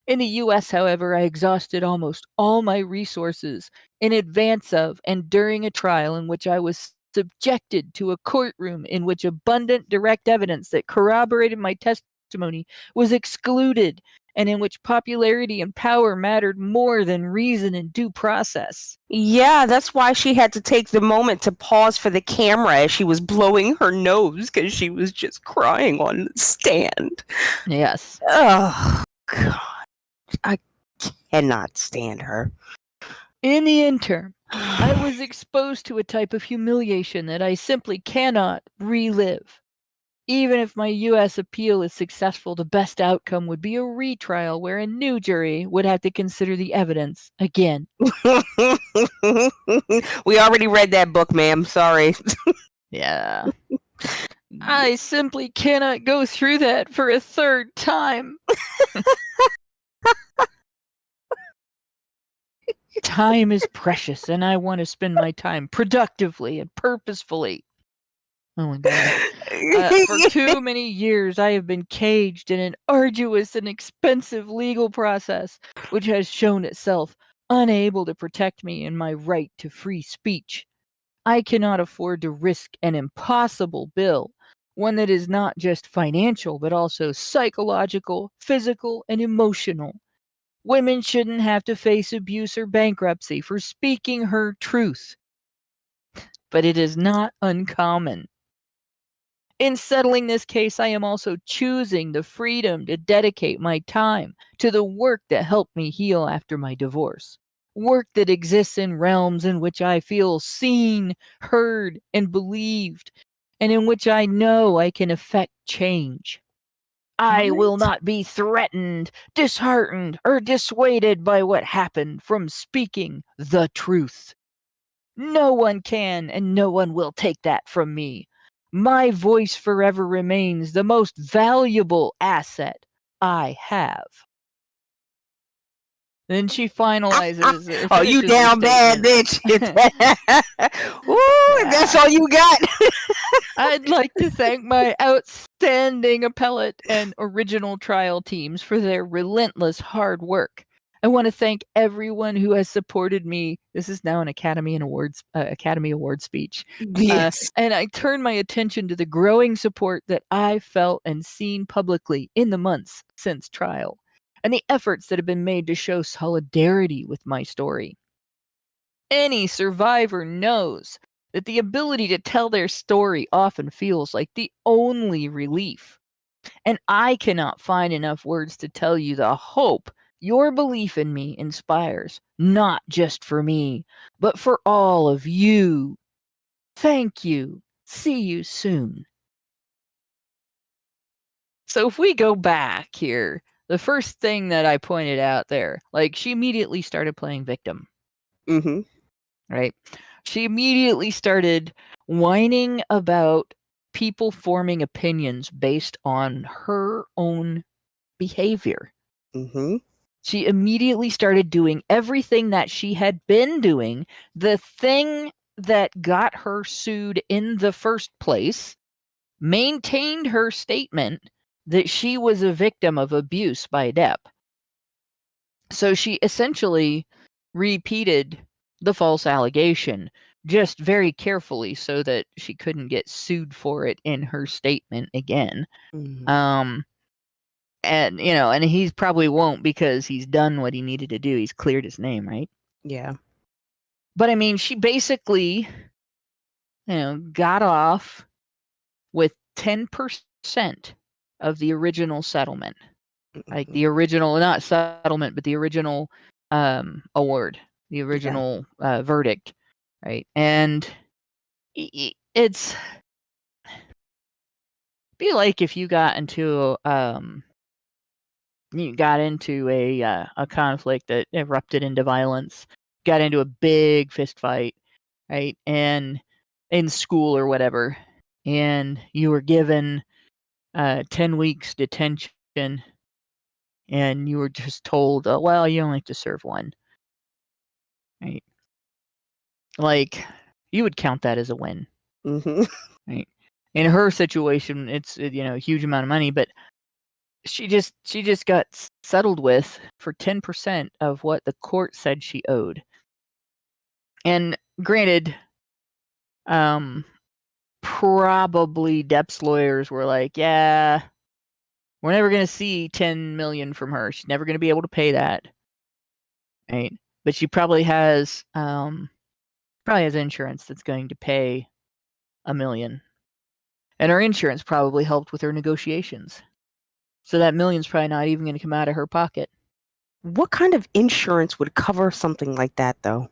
In the US, however, I exhausted almost all my resources in advance of and during a trial in which I was subjected to a courtroom in which abundant direct evidence that corroborated my testimony was excluded, and in which popularity and power mattered more than reason and due process. Yeah, that's why she had to take the moment to pause for the camera as she was blowing her nose because she was just crying on the stand. Yes. Oh, God. I cannot stand her. In the interim, I was exposed to a type of humiliation that I simply cannot relive. Even if my U.S. appeal is successful, the best outcome would be a retrial where a new jury would have to consider the evidence again. We already read that book, ma'am. Sorry. Yeah. I simply cannot go through that for a third time. Time is precious, and I want to spend my time productively and purposefully. Oh my God. For too many years, I have been caged in an arduous and expensive legal process, which has shown itself unable to protect me in my right to free speech. I cannot afford to risk an impossible bill, one that is not just financial, but also psychological, physical, and emotional. Women shouldn't have to face abuse or bankruptcy for speaking her truth. But it is not uncommon. In settling this case, I am also choosing the freedom to dedicate my time to the work that helped me heal after my divorce. Work that exists in realms in which I feel seen, heard, and believed, and in which I know I can effect change. I will not be threatened, disheartened, or dissuaded by what happened from speaking the truth. No one can and no one will take that from me. My voice forever remains the most valuable asset I have. Then she finalizes. Oh, you down bad, bitch. Ooh, that's all you got. I'd like to thank my outstanding appellate and original trial teams for their relentless hard work. I want to thank everyone who has supported me. This is now an Academy Award speech. Yes. And I turn my attention to the growing support that I felt and seen publicly in the months since trial, and the efforts that have been made to show solidarity with my story. Any survivor knows that the ability to tell their story often feels like the only relief. And I cannot find enough words to tell you the hope your belief in me inspires, not just for me, but for all of you. Thank you. See you soon. So if we go back here, the first thing that I pointed out there, like she immediately started playing victim. Mm-hmm. Right? She immediately started whining about people forming opinions based on her own behavior. Mm-hmm. She immediately started doing everything that she had been doing, the thing that got her sued in the first place, maintained her statement that she was a victim of abuse by Depp. So she essentially repeated the false allegation, just very carefully so that she couldn't get sued for it in her statement again. Mm-hmm. And and he probably won't, because he's done what he needed to do. He's cleared his name, right? Yeah. But I mean, she basically, got off with 10% of the original settlement. Like the original, not settlement, but the original award, the original verdict, right? And it's be like if you got into a conflict that erupted into violence, got into a big fist fight, right? And in school or whatever, and you were given 10 weeks detention, and you were just told, well, you only have to serve one, right? Like, you would count that as a win. Mm-hmm. Right? In her situation, it's a huge amount of money, but she just got settled with for 10% of what the court said she owed. And granted, probably Depp's lawyers were like, yeah, we're never going to see 10 million from her. She's never going to be able to pay that. Right? But she probably has insurance that's going to pay $1 million. And her insurance probably helped with her negotiations. So that $1 million's probably not even going to come out of her pocket. What kind of insurance would cover something like that, though?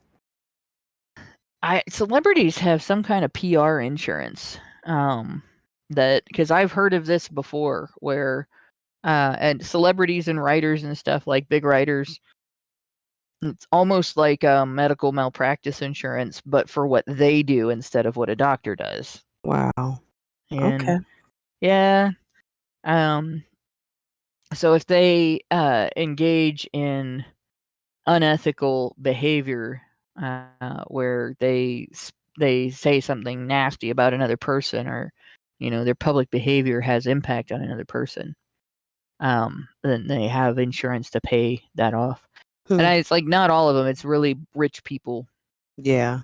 Celebrities have some kind of PR insurance. Because I've heard of this before, where and celebrities and writers and stuff, like big writers, it's almost like medical malpractice insurance, but for what they do instead of what a doctor does. Wow. And okay. Yeah. So if they engage in unethical behavior, where they say something nasty about another person, or their public behavior has impact on another person, then they have insurance to pay that off. And it's like not all of them. It's really rich people. Yeah.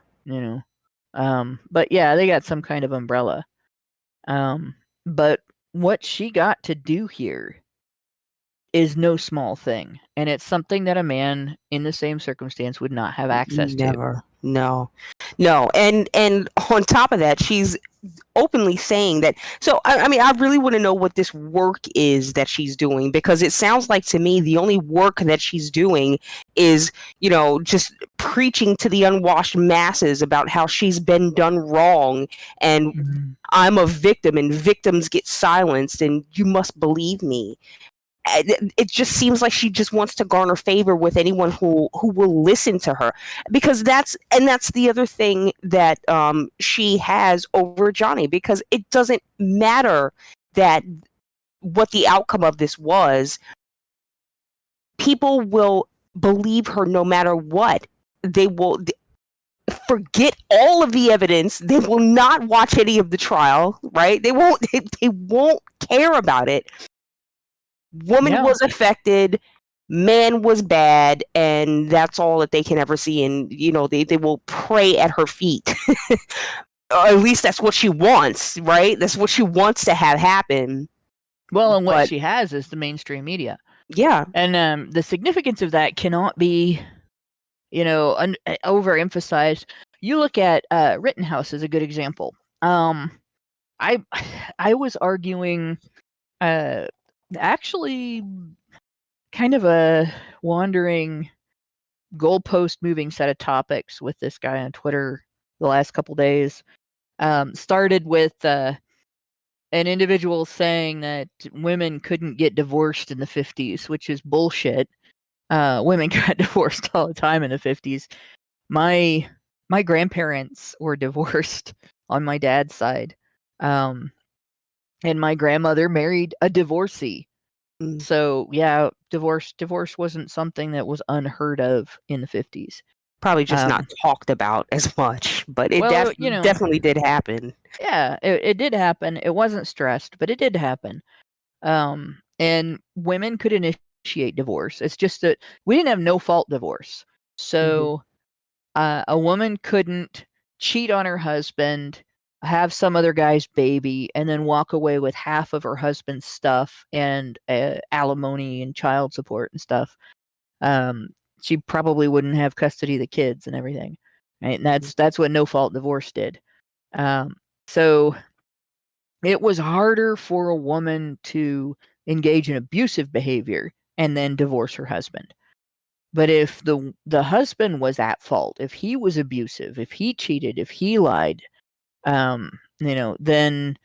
But yeah, they got some kind of umbrella. But what she got to do here is no small thing, and it's something that a man in the same circumstance would not have access to. Never. No. And on top of that, she's openly saying that. So I mean, I really want to know what this work is that she's doing, because it sounds like to me the only work that she's doing is just preaching to the unwashed masses about how she's been done wrong, and I'm a victim and victims get silenced and you must believe me. It just seems like she just wants to garner favor with anyone who will listen to her, because that's the other thing that she has over Johnny, because it doesn't matter that what the outcome of this was. People will believe her no matter what. They will forget all of the evidence. They will not watch any of the trial, right? They won't care about it. Woman was affected, man was bad, and that's all that they can ever see. And, they will pray at her feet. Or at least that's what she wants, right? That's what she wants to have happen. Well, and what she has is the mainstream media. Yeah. And the significance of that cannot be, overemphasized. You look at Rittenhouse as a good example. I was arguing, actually, kind of a wandering, goalpost moving set of topics with this guy on Twitter the last couple days. Started with an individual saying that women couldn't get divorced in the 50s, which is bullshit. Women got divorced all the time in the 50s. My grandparents were divorced on my dad's side. And my grandmother married a divorcee. So yeah, divorce wasn't something that was unheard of in the 50s. Probably just not talked about as much, but it definitely did happen. Yeah, it did happen. It wasn't stressed, but it did happen. And women could initiate divorce. It's just that we didn't have no-fault divorce. So a woman couldn't cheat on her husband, have some other guy's baby, and then walk away with half of her husband's stuff and alimony and child support and stuff. She probably wouldn't have custody of the kids and everything, right? And that's what no-fault divorce did. So it was harder for a woman to engage in abusive behavior and then divorce her husband. But if the husband was at fault, if he was abusive, if he cheated, if he lied, then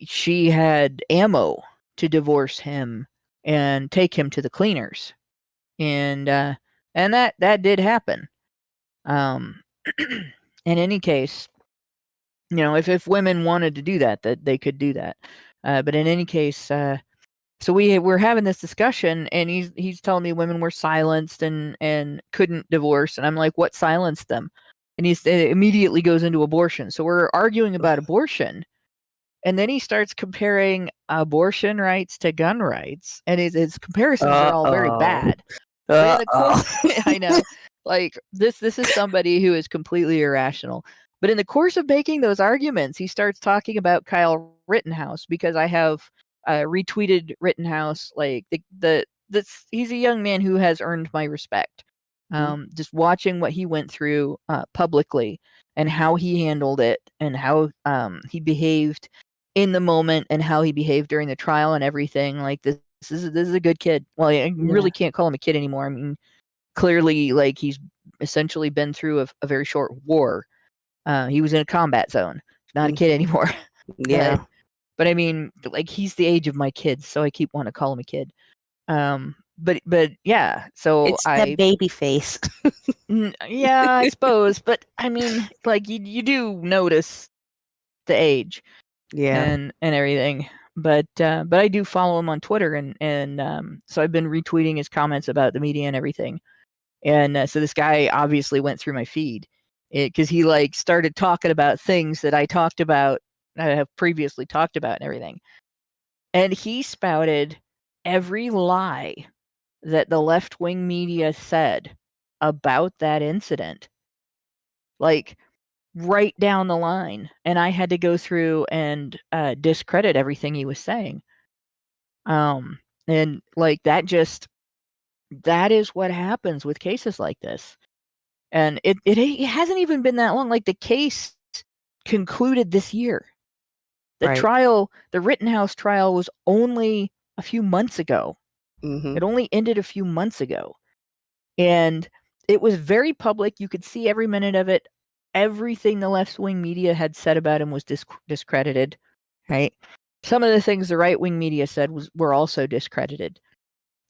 she had ammo to divorce him and take him to the cleaners. And that did happen. In any case, if women wanted to do that they could do that. But in any case, so we're having this discussion, and he's telling me women were silenced and couldn't divorce, and I'm like, what silenced them? And it immediately goes into abortion. So we're arguing about abortion, and then he starts comparing abortion rights to gun rights, and his comparisons are all very bad. But in the course, I know, like this is somebody who is completely irrational. But in the course of making those arguments, he starts talking about Kyle Rittenhouse, because I have retweeted Rittenhouse. Like he's a young man who has earned my respect. Just watching what he went through publicly and how he handled it and how he behaved in the moment and how he behaved during the trial and everything. Like this is a good kid. Well, I really can't call him a kid anymore. I mean, clearly, like, he's essentially been through a very short war. He was in a combat zone. Not a kid anymore. Yeah. But I mean, like, he's the age of my kids, so I keep wanting to call him a kid. But yeah, so it's that baby face. Yeah, I suppose. But I mean, like, you do notice the age, and everything. But I do follow him on Twitter, and so I've been retweeting his comments about the media and everything. And so this guy obviously went through my feed, because he like started talking about things that I have previously talked about and everything. And he spouted every lie that the left-wing media said about that incident, like right down the line. And I had to go through and discredit everything he was saying. And like that is what happens with cases like this. And it hasn't even been that long. Like, the case concluded this year. The trial, the Rittenhouse trial, was only a few months ago. It only ended a few months ago. And it was very public. You could see every minute of it. Everything the left-wing media had said about him was discredited, right? Some of the things the right-wing media said were also discredited.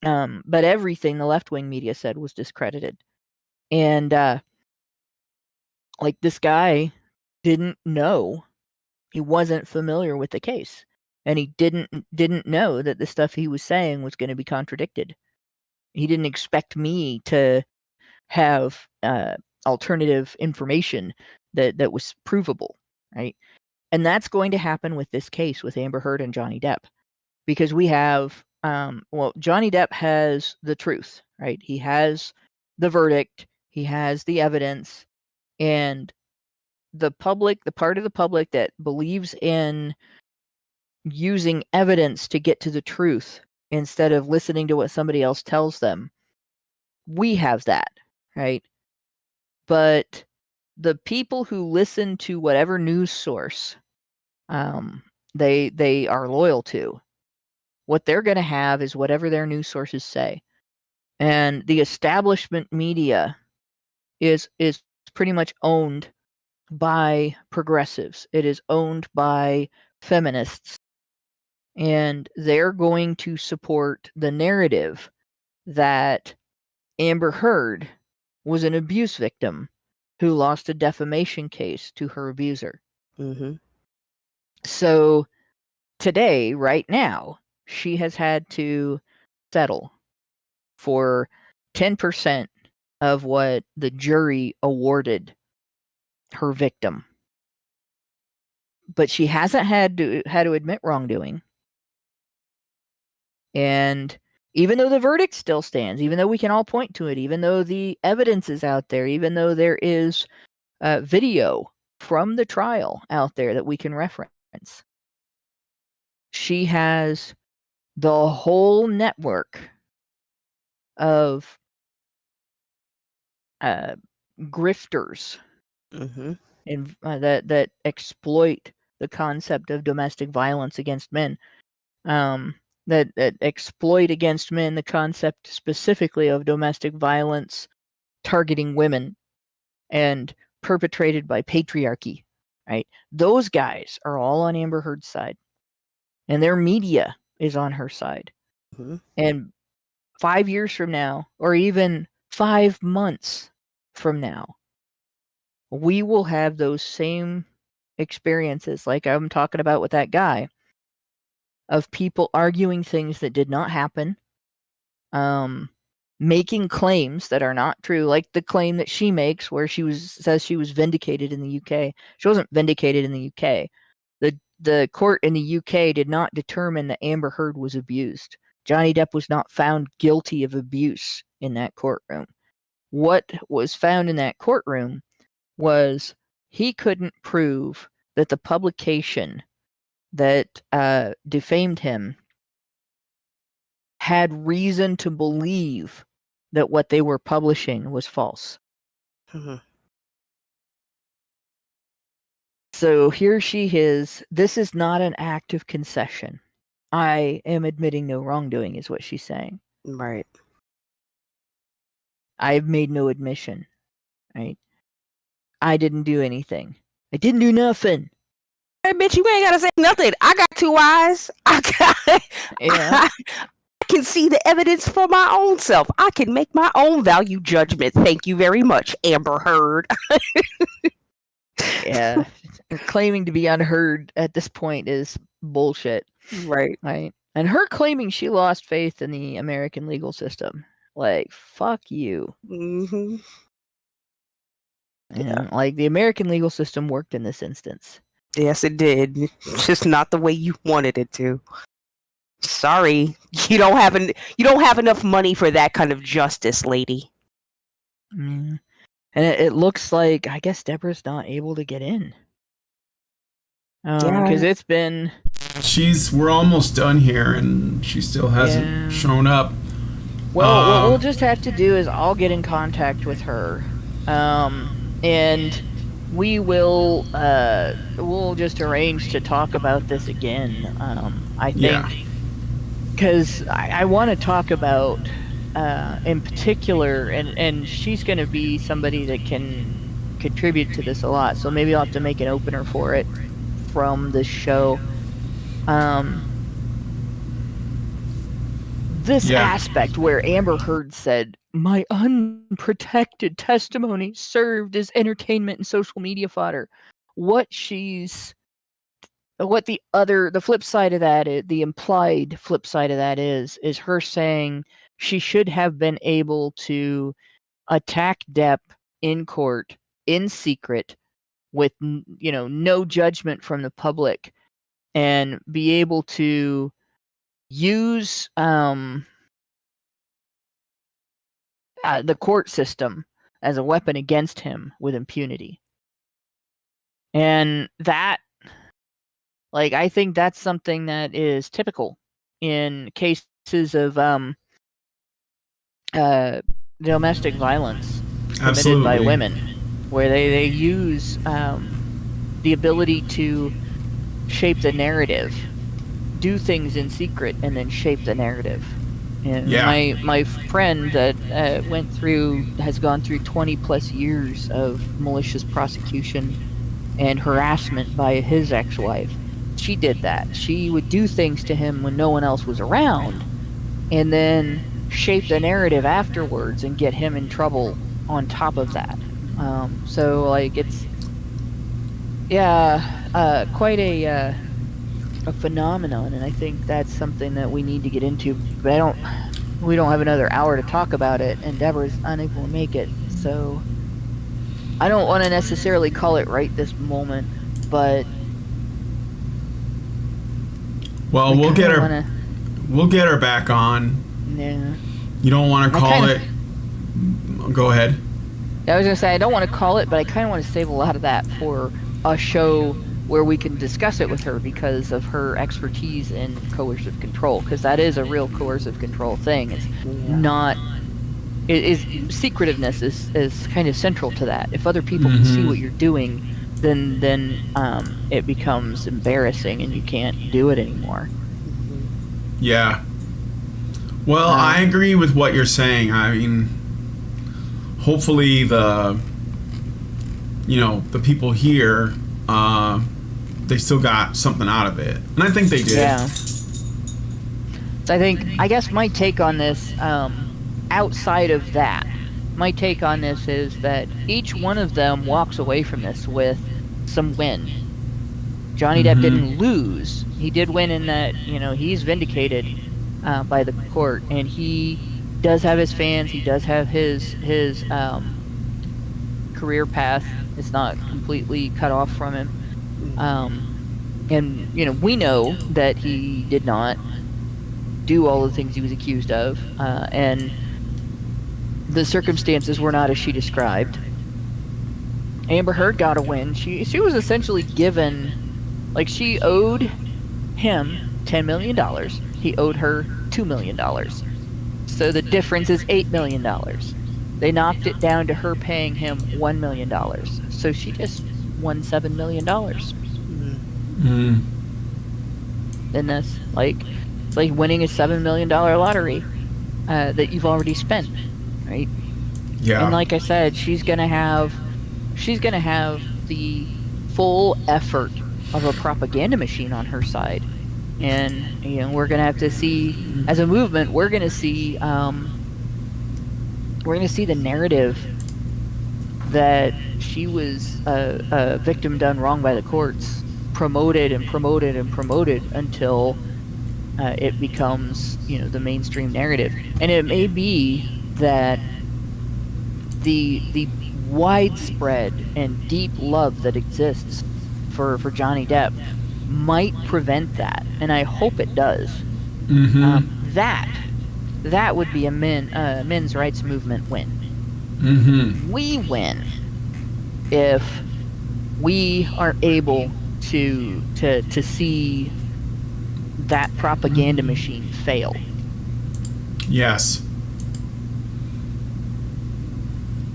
But everything the left-wing media said was discredited. And like, this guy didn't know. He wasn't familiar with the case, and he didn't know that the stuff he was saying was going to be contradicted. He didn't expect me to have alternative information that was provable, right? And that's going to happen with this case with Amber Heard and Johnny Depp, because we have Johnny Depp has the truth, right? He has the verdict, he has the evidence, and the public, the part of the public that believes in using evidence to get to the truth instead of listening to what somebody else tells them, we have that, right? But the people who listen to whatever news source they are loyal to, what they're going to have is whatever their news sources say. And the establishment media is pretty much owned by progressives. It is owned by feminists. And they're going to support the narrative that Amber Heard was an abuse victim who lost a defamation case to her abuser. Mm-hmm. So today, right now, she has had to settle for 10% of what the jury awarded her victim. But she hasn't had to admit wrongdoing. And even though the verdict still stands, even though we can all point to it, even though the evidence is out there, even though there is video from the trial out there that we can reference, she has the whole network of grifters Mm-hmm. that exploit the concept of domestic violence against men, that exploit against men the concept specifically of domestic violence targeting women and perpetrated by patriarchy, right? Those guys are all on Amber Heard's side, and their media is on her side. Mm-hmm. And 5 years from now, or even 5 months from now, we will have those same experiences like I'm talking about with that guy, of people arguing things that did not happen, making claims that are not true, like the claim that she makes where says she was vindicated in the UK. She wasn't vindicated in the UK. The court in the UK did not determine that Amber Heard was abused. Johnny Depp was not found guilty of abuse in that courtroom. What was found in that courtroom was he couldn't prove that the publication that defamed him had reason to believe that what they were publishing was false. Mm-hmm. So here she is. This is not an act of concession. I am admitting no wrongdoing, is what she's saying. Right. I've made no admission, right? I didn't do anything. I didn't do nothing. Hey, bitch, you ain't gotta say nothing. I got 2 eyes. Yeah. I can see the evidence for my own self. I can make my own value judgment. Thank you very much, Amber Heard. Yeah. Claiming to be unheard at this point is bullshit. Right. Right. And her claiming she lost faith in the American legal system. Like, fuck you. Mm-hmm. Yeah. Like, the American legal system worked in this instance. Yes, it did. Just not the way you wanted it to. Sorry, you don't have enough money for that kind of justice, lady. Mm. And it looks like, I guess Deborah's not able to get in. Because it's been... We're almost done here, and she still hasn't shown up. Well, what we'll just have to do is I'll get in contact with her, and we'll just arrange to talk about this again. I think because I want to talk about in particular, and she's going to be somebody that can contribute to this a lot. So maybe I'll have to make an opener for it from the show. This aspect where Amber Heard said, "My unprotected testimony served as entertainment and social media fodder." The flip side of that, the implied flip side of that is her saying she should have been able to attack Depp in court in secret with no judgment from the public and be able to use the court system as a weapon against him with impunity. And that, like, I think that's something that is typical in cases of domestic violence committed by women, where they use the ability to shape the narrative, do things in secret, and then shape the narrative. And my friend that has gone through 20 plus years of malicious prosecution and harassment by his ex-wife. She did that. She would do things to him when no one else was around, and then shape the narrative afterwards and get him in trouble on top of that. So like it's quite a phenomenon, and I think that's something that we need to get into. But we don't have another hour to talk about it, and Deborah's unable to make it, so I don't want to necessarily call it right this moment, but well, we'll get her back on. Yeah. You don't want to call it. Go ahead. I was gonna say I don't want to call it, but I kind of want to save a lot of that for a show where we can discuss it with her because of her expertise in coercive control, because that is a real coercive control thing. It's not. Secretiveness is kind of central to that. If other people can see what you're doing, then it becomes embarrassing and you can't do it anymore. Yeah. Well, I agree with what you're saying. I mean, hopefully the people here, they still got something out of it, and I think they did. Yeah. So I guess my take on this, outside of that, my take on this is that each one of them walks away from this with some win. Johnny Depp didn't lose. He did win in that, he's vindicated by the court, and he does have his fans. He does have his career path. It's not completely cut off from him. And we know that he did not do all the things he was accused of, and the circumstances were not as she described. Amber Heard got a win. She was essentially given, like, she owed him $10 million. He owed her $2 million. So the difference is $8 million. They knocked it down to her paying him $1 million. So she just won $7 million. And that's like winning a $7 million lottery that you've already spent, right? Yeah. And like I said, she's gonna have the full effort of a propaganda machine on her side, and we're gonna have to see, as a movement, we're gonna see the narrative that she was a victim done wrong by the courts, promoted and promoted and promoted until it becomes the mainstream narrative. And it may be that the widespread and deep love that exists for Johnny Depp might prevent that, and I hope it does. That would be a men's rights movement win. We win if we are able to see that propaganda machine fail. Yes.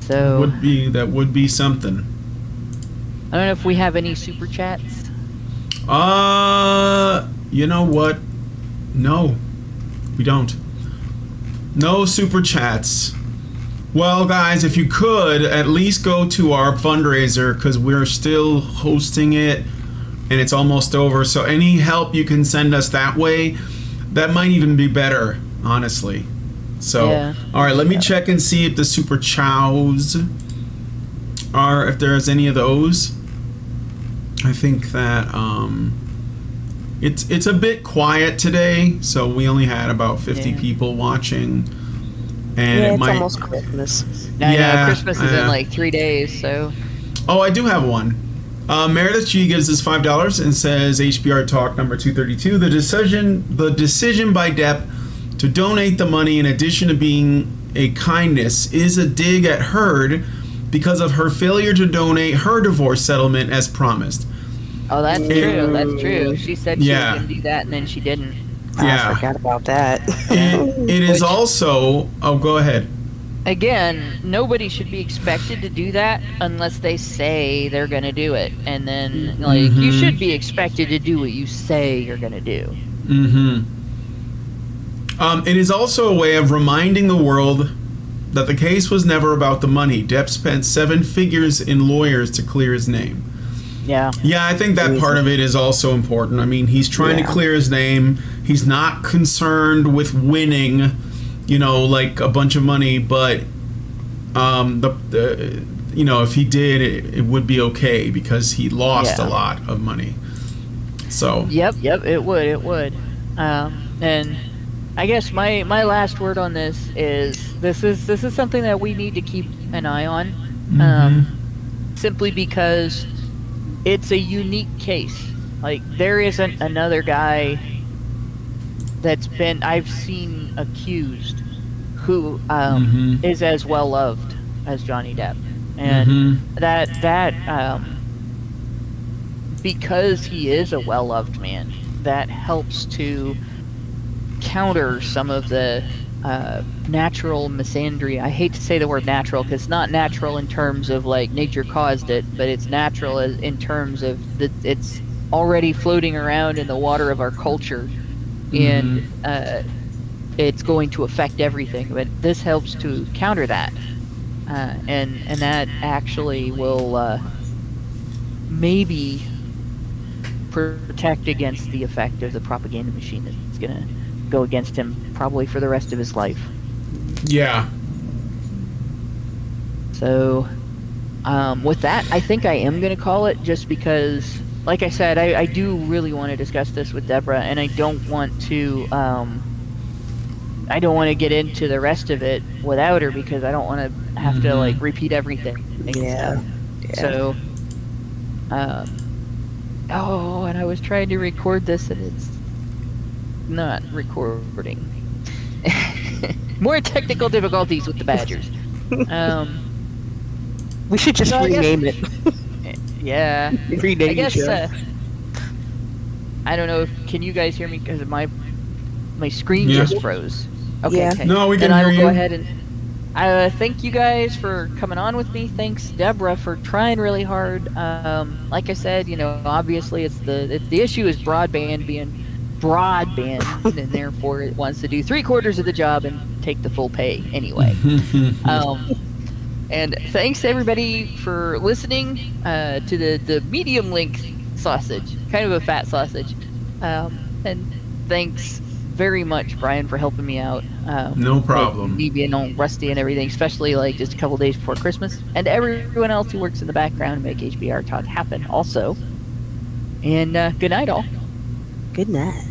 So that would be something. I don't know if we have any super chats. You know what? No, we don't. No super chats. Well, guys, if you could at least go to our fundraiser, because we're still hosting it and it's almost over. So any help you can send us that way, that might even be better, honestly. So, yeah. All right, let me check and see if the super chows are, if there's any of those. I think that it's a bit quiet today, so we only had about 50 people watching. And it's almost Christmas. I know, Christmas is in like 3 days, so. Oh, I do have one. Meredith G gives us $5 and says HBR Talk number 232. The decision by Depp to donate the money, in addition to being a kindness, is a dig at Heard because of her failure to donate her divorce settlement as promised. Oh, that's true. That's true. She said she was going to do that, and then she didn't. I forgot about that. It is also... Oh, go ahead. Again, nobody should be expected to do that unless they say they're going to do it. And then, like, you should be expected to do what you say you're going to do. It is also a way of reminding the world that the case was never about the money. Depp spent 7 figures in lawyers to clear his name. Yeah. Yeah, I think that part of it is also important. I mean, he's trying to clear his name. He's not concerned with winning, like a bunch of money, but if he did, it would be okay because he lost a lot of money. So. Yep, it would. And I guess my last word on this is this is something that we need to keep an eye on, simply because it's a unique case. Like, there isn't another guy I've seen accused who is as well loved as Johnny Depp, and that because he is a well loved man, that helps to counter some of the natural misandry. I hate to say the word natural because it's not natural in terms of like nature caused it, but it's natural in terms of it's already floating around in the water of our culture, and it's going to affect everything. But this helps to counter that, and that actually will maybe protect against the effect of the propaganda machine that's going to go against him probably for the rest of his life. Yeah. So with that, I think I am going to call it, just because, like I said, I do really want to discuss this with Deborah, and I don't want to get into the rest of it without her, because I don't want to have to like repeat everything. Yeah. So and I was trying to record this and it's not recording. More technical difficulties with the Badgers. We should just rename it. Yeah. Rename I guess. it. I don't know. Can you guys hear me? Because my screen just froze. Okay. Yeah. Okay. No, we can then hear you. I will go ahead and. Thank you guys for coming on with me. Thanks, Deborah, for trying really hard. Like I said, obviously it's the issue is broadband being broadband, and therefore it wants to do 3/4 of the job and take the full pay anyway. And thanks everybody for listening to the medium length sausage, kind of a fat sausage. And thanks very much, Brian, for helping me out. No problem. Me being all rusty and everything, especially like just a couple days before Christmas, and everyone else who works in the background to make HBR Talk happen also. And good night, all. Good night.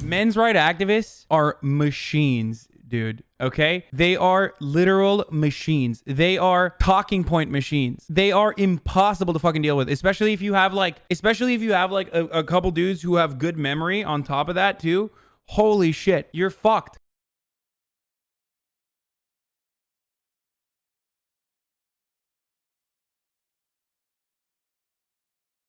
Men's rights activists are machines, dude. Okay? They are literal machines. They are talking point machines. They are impossible to fucking deal with, especially if you have like a couple dudes who have good memory on top of that too. Holy shit, you're fucked.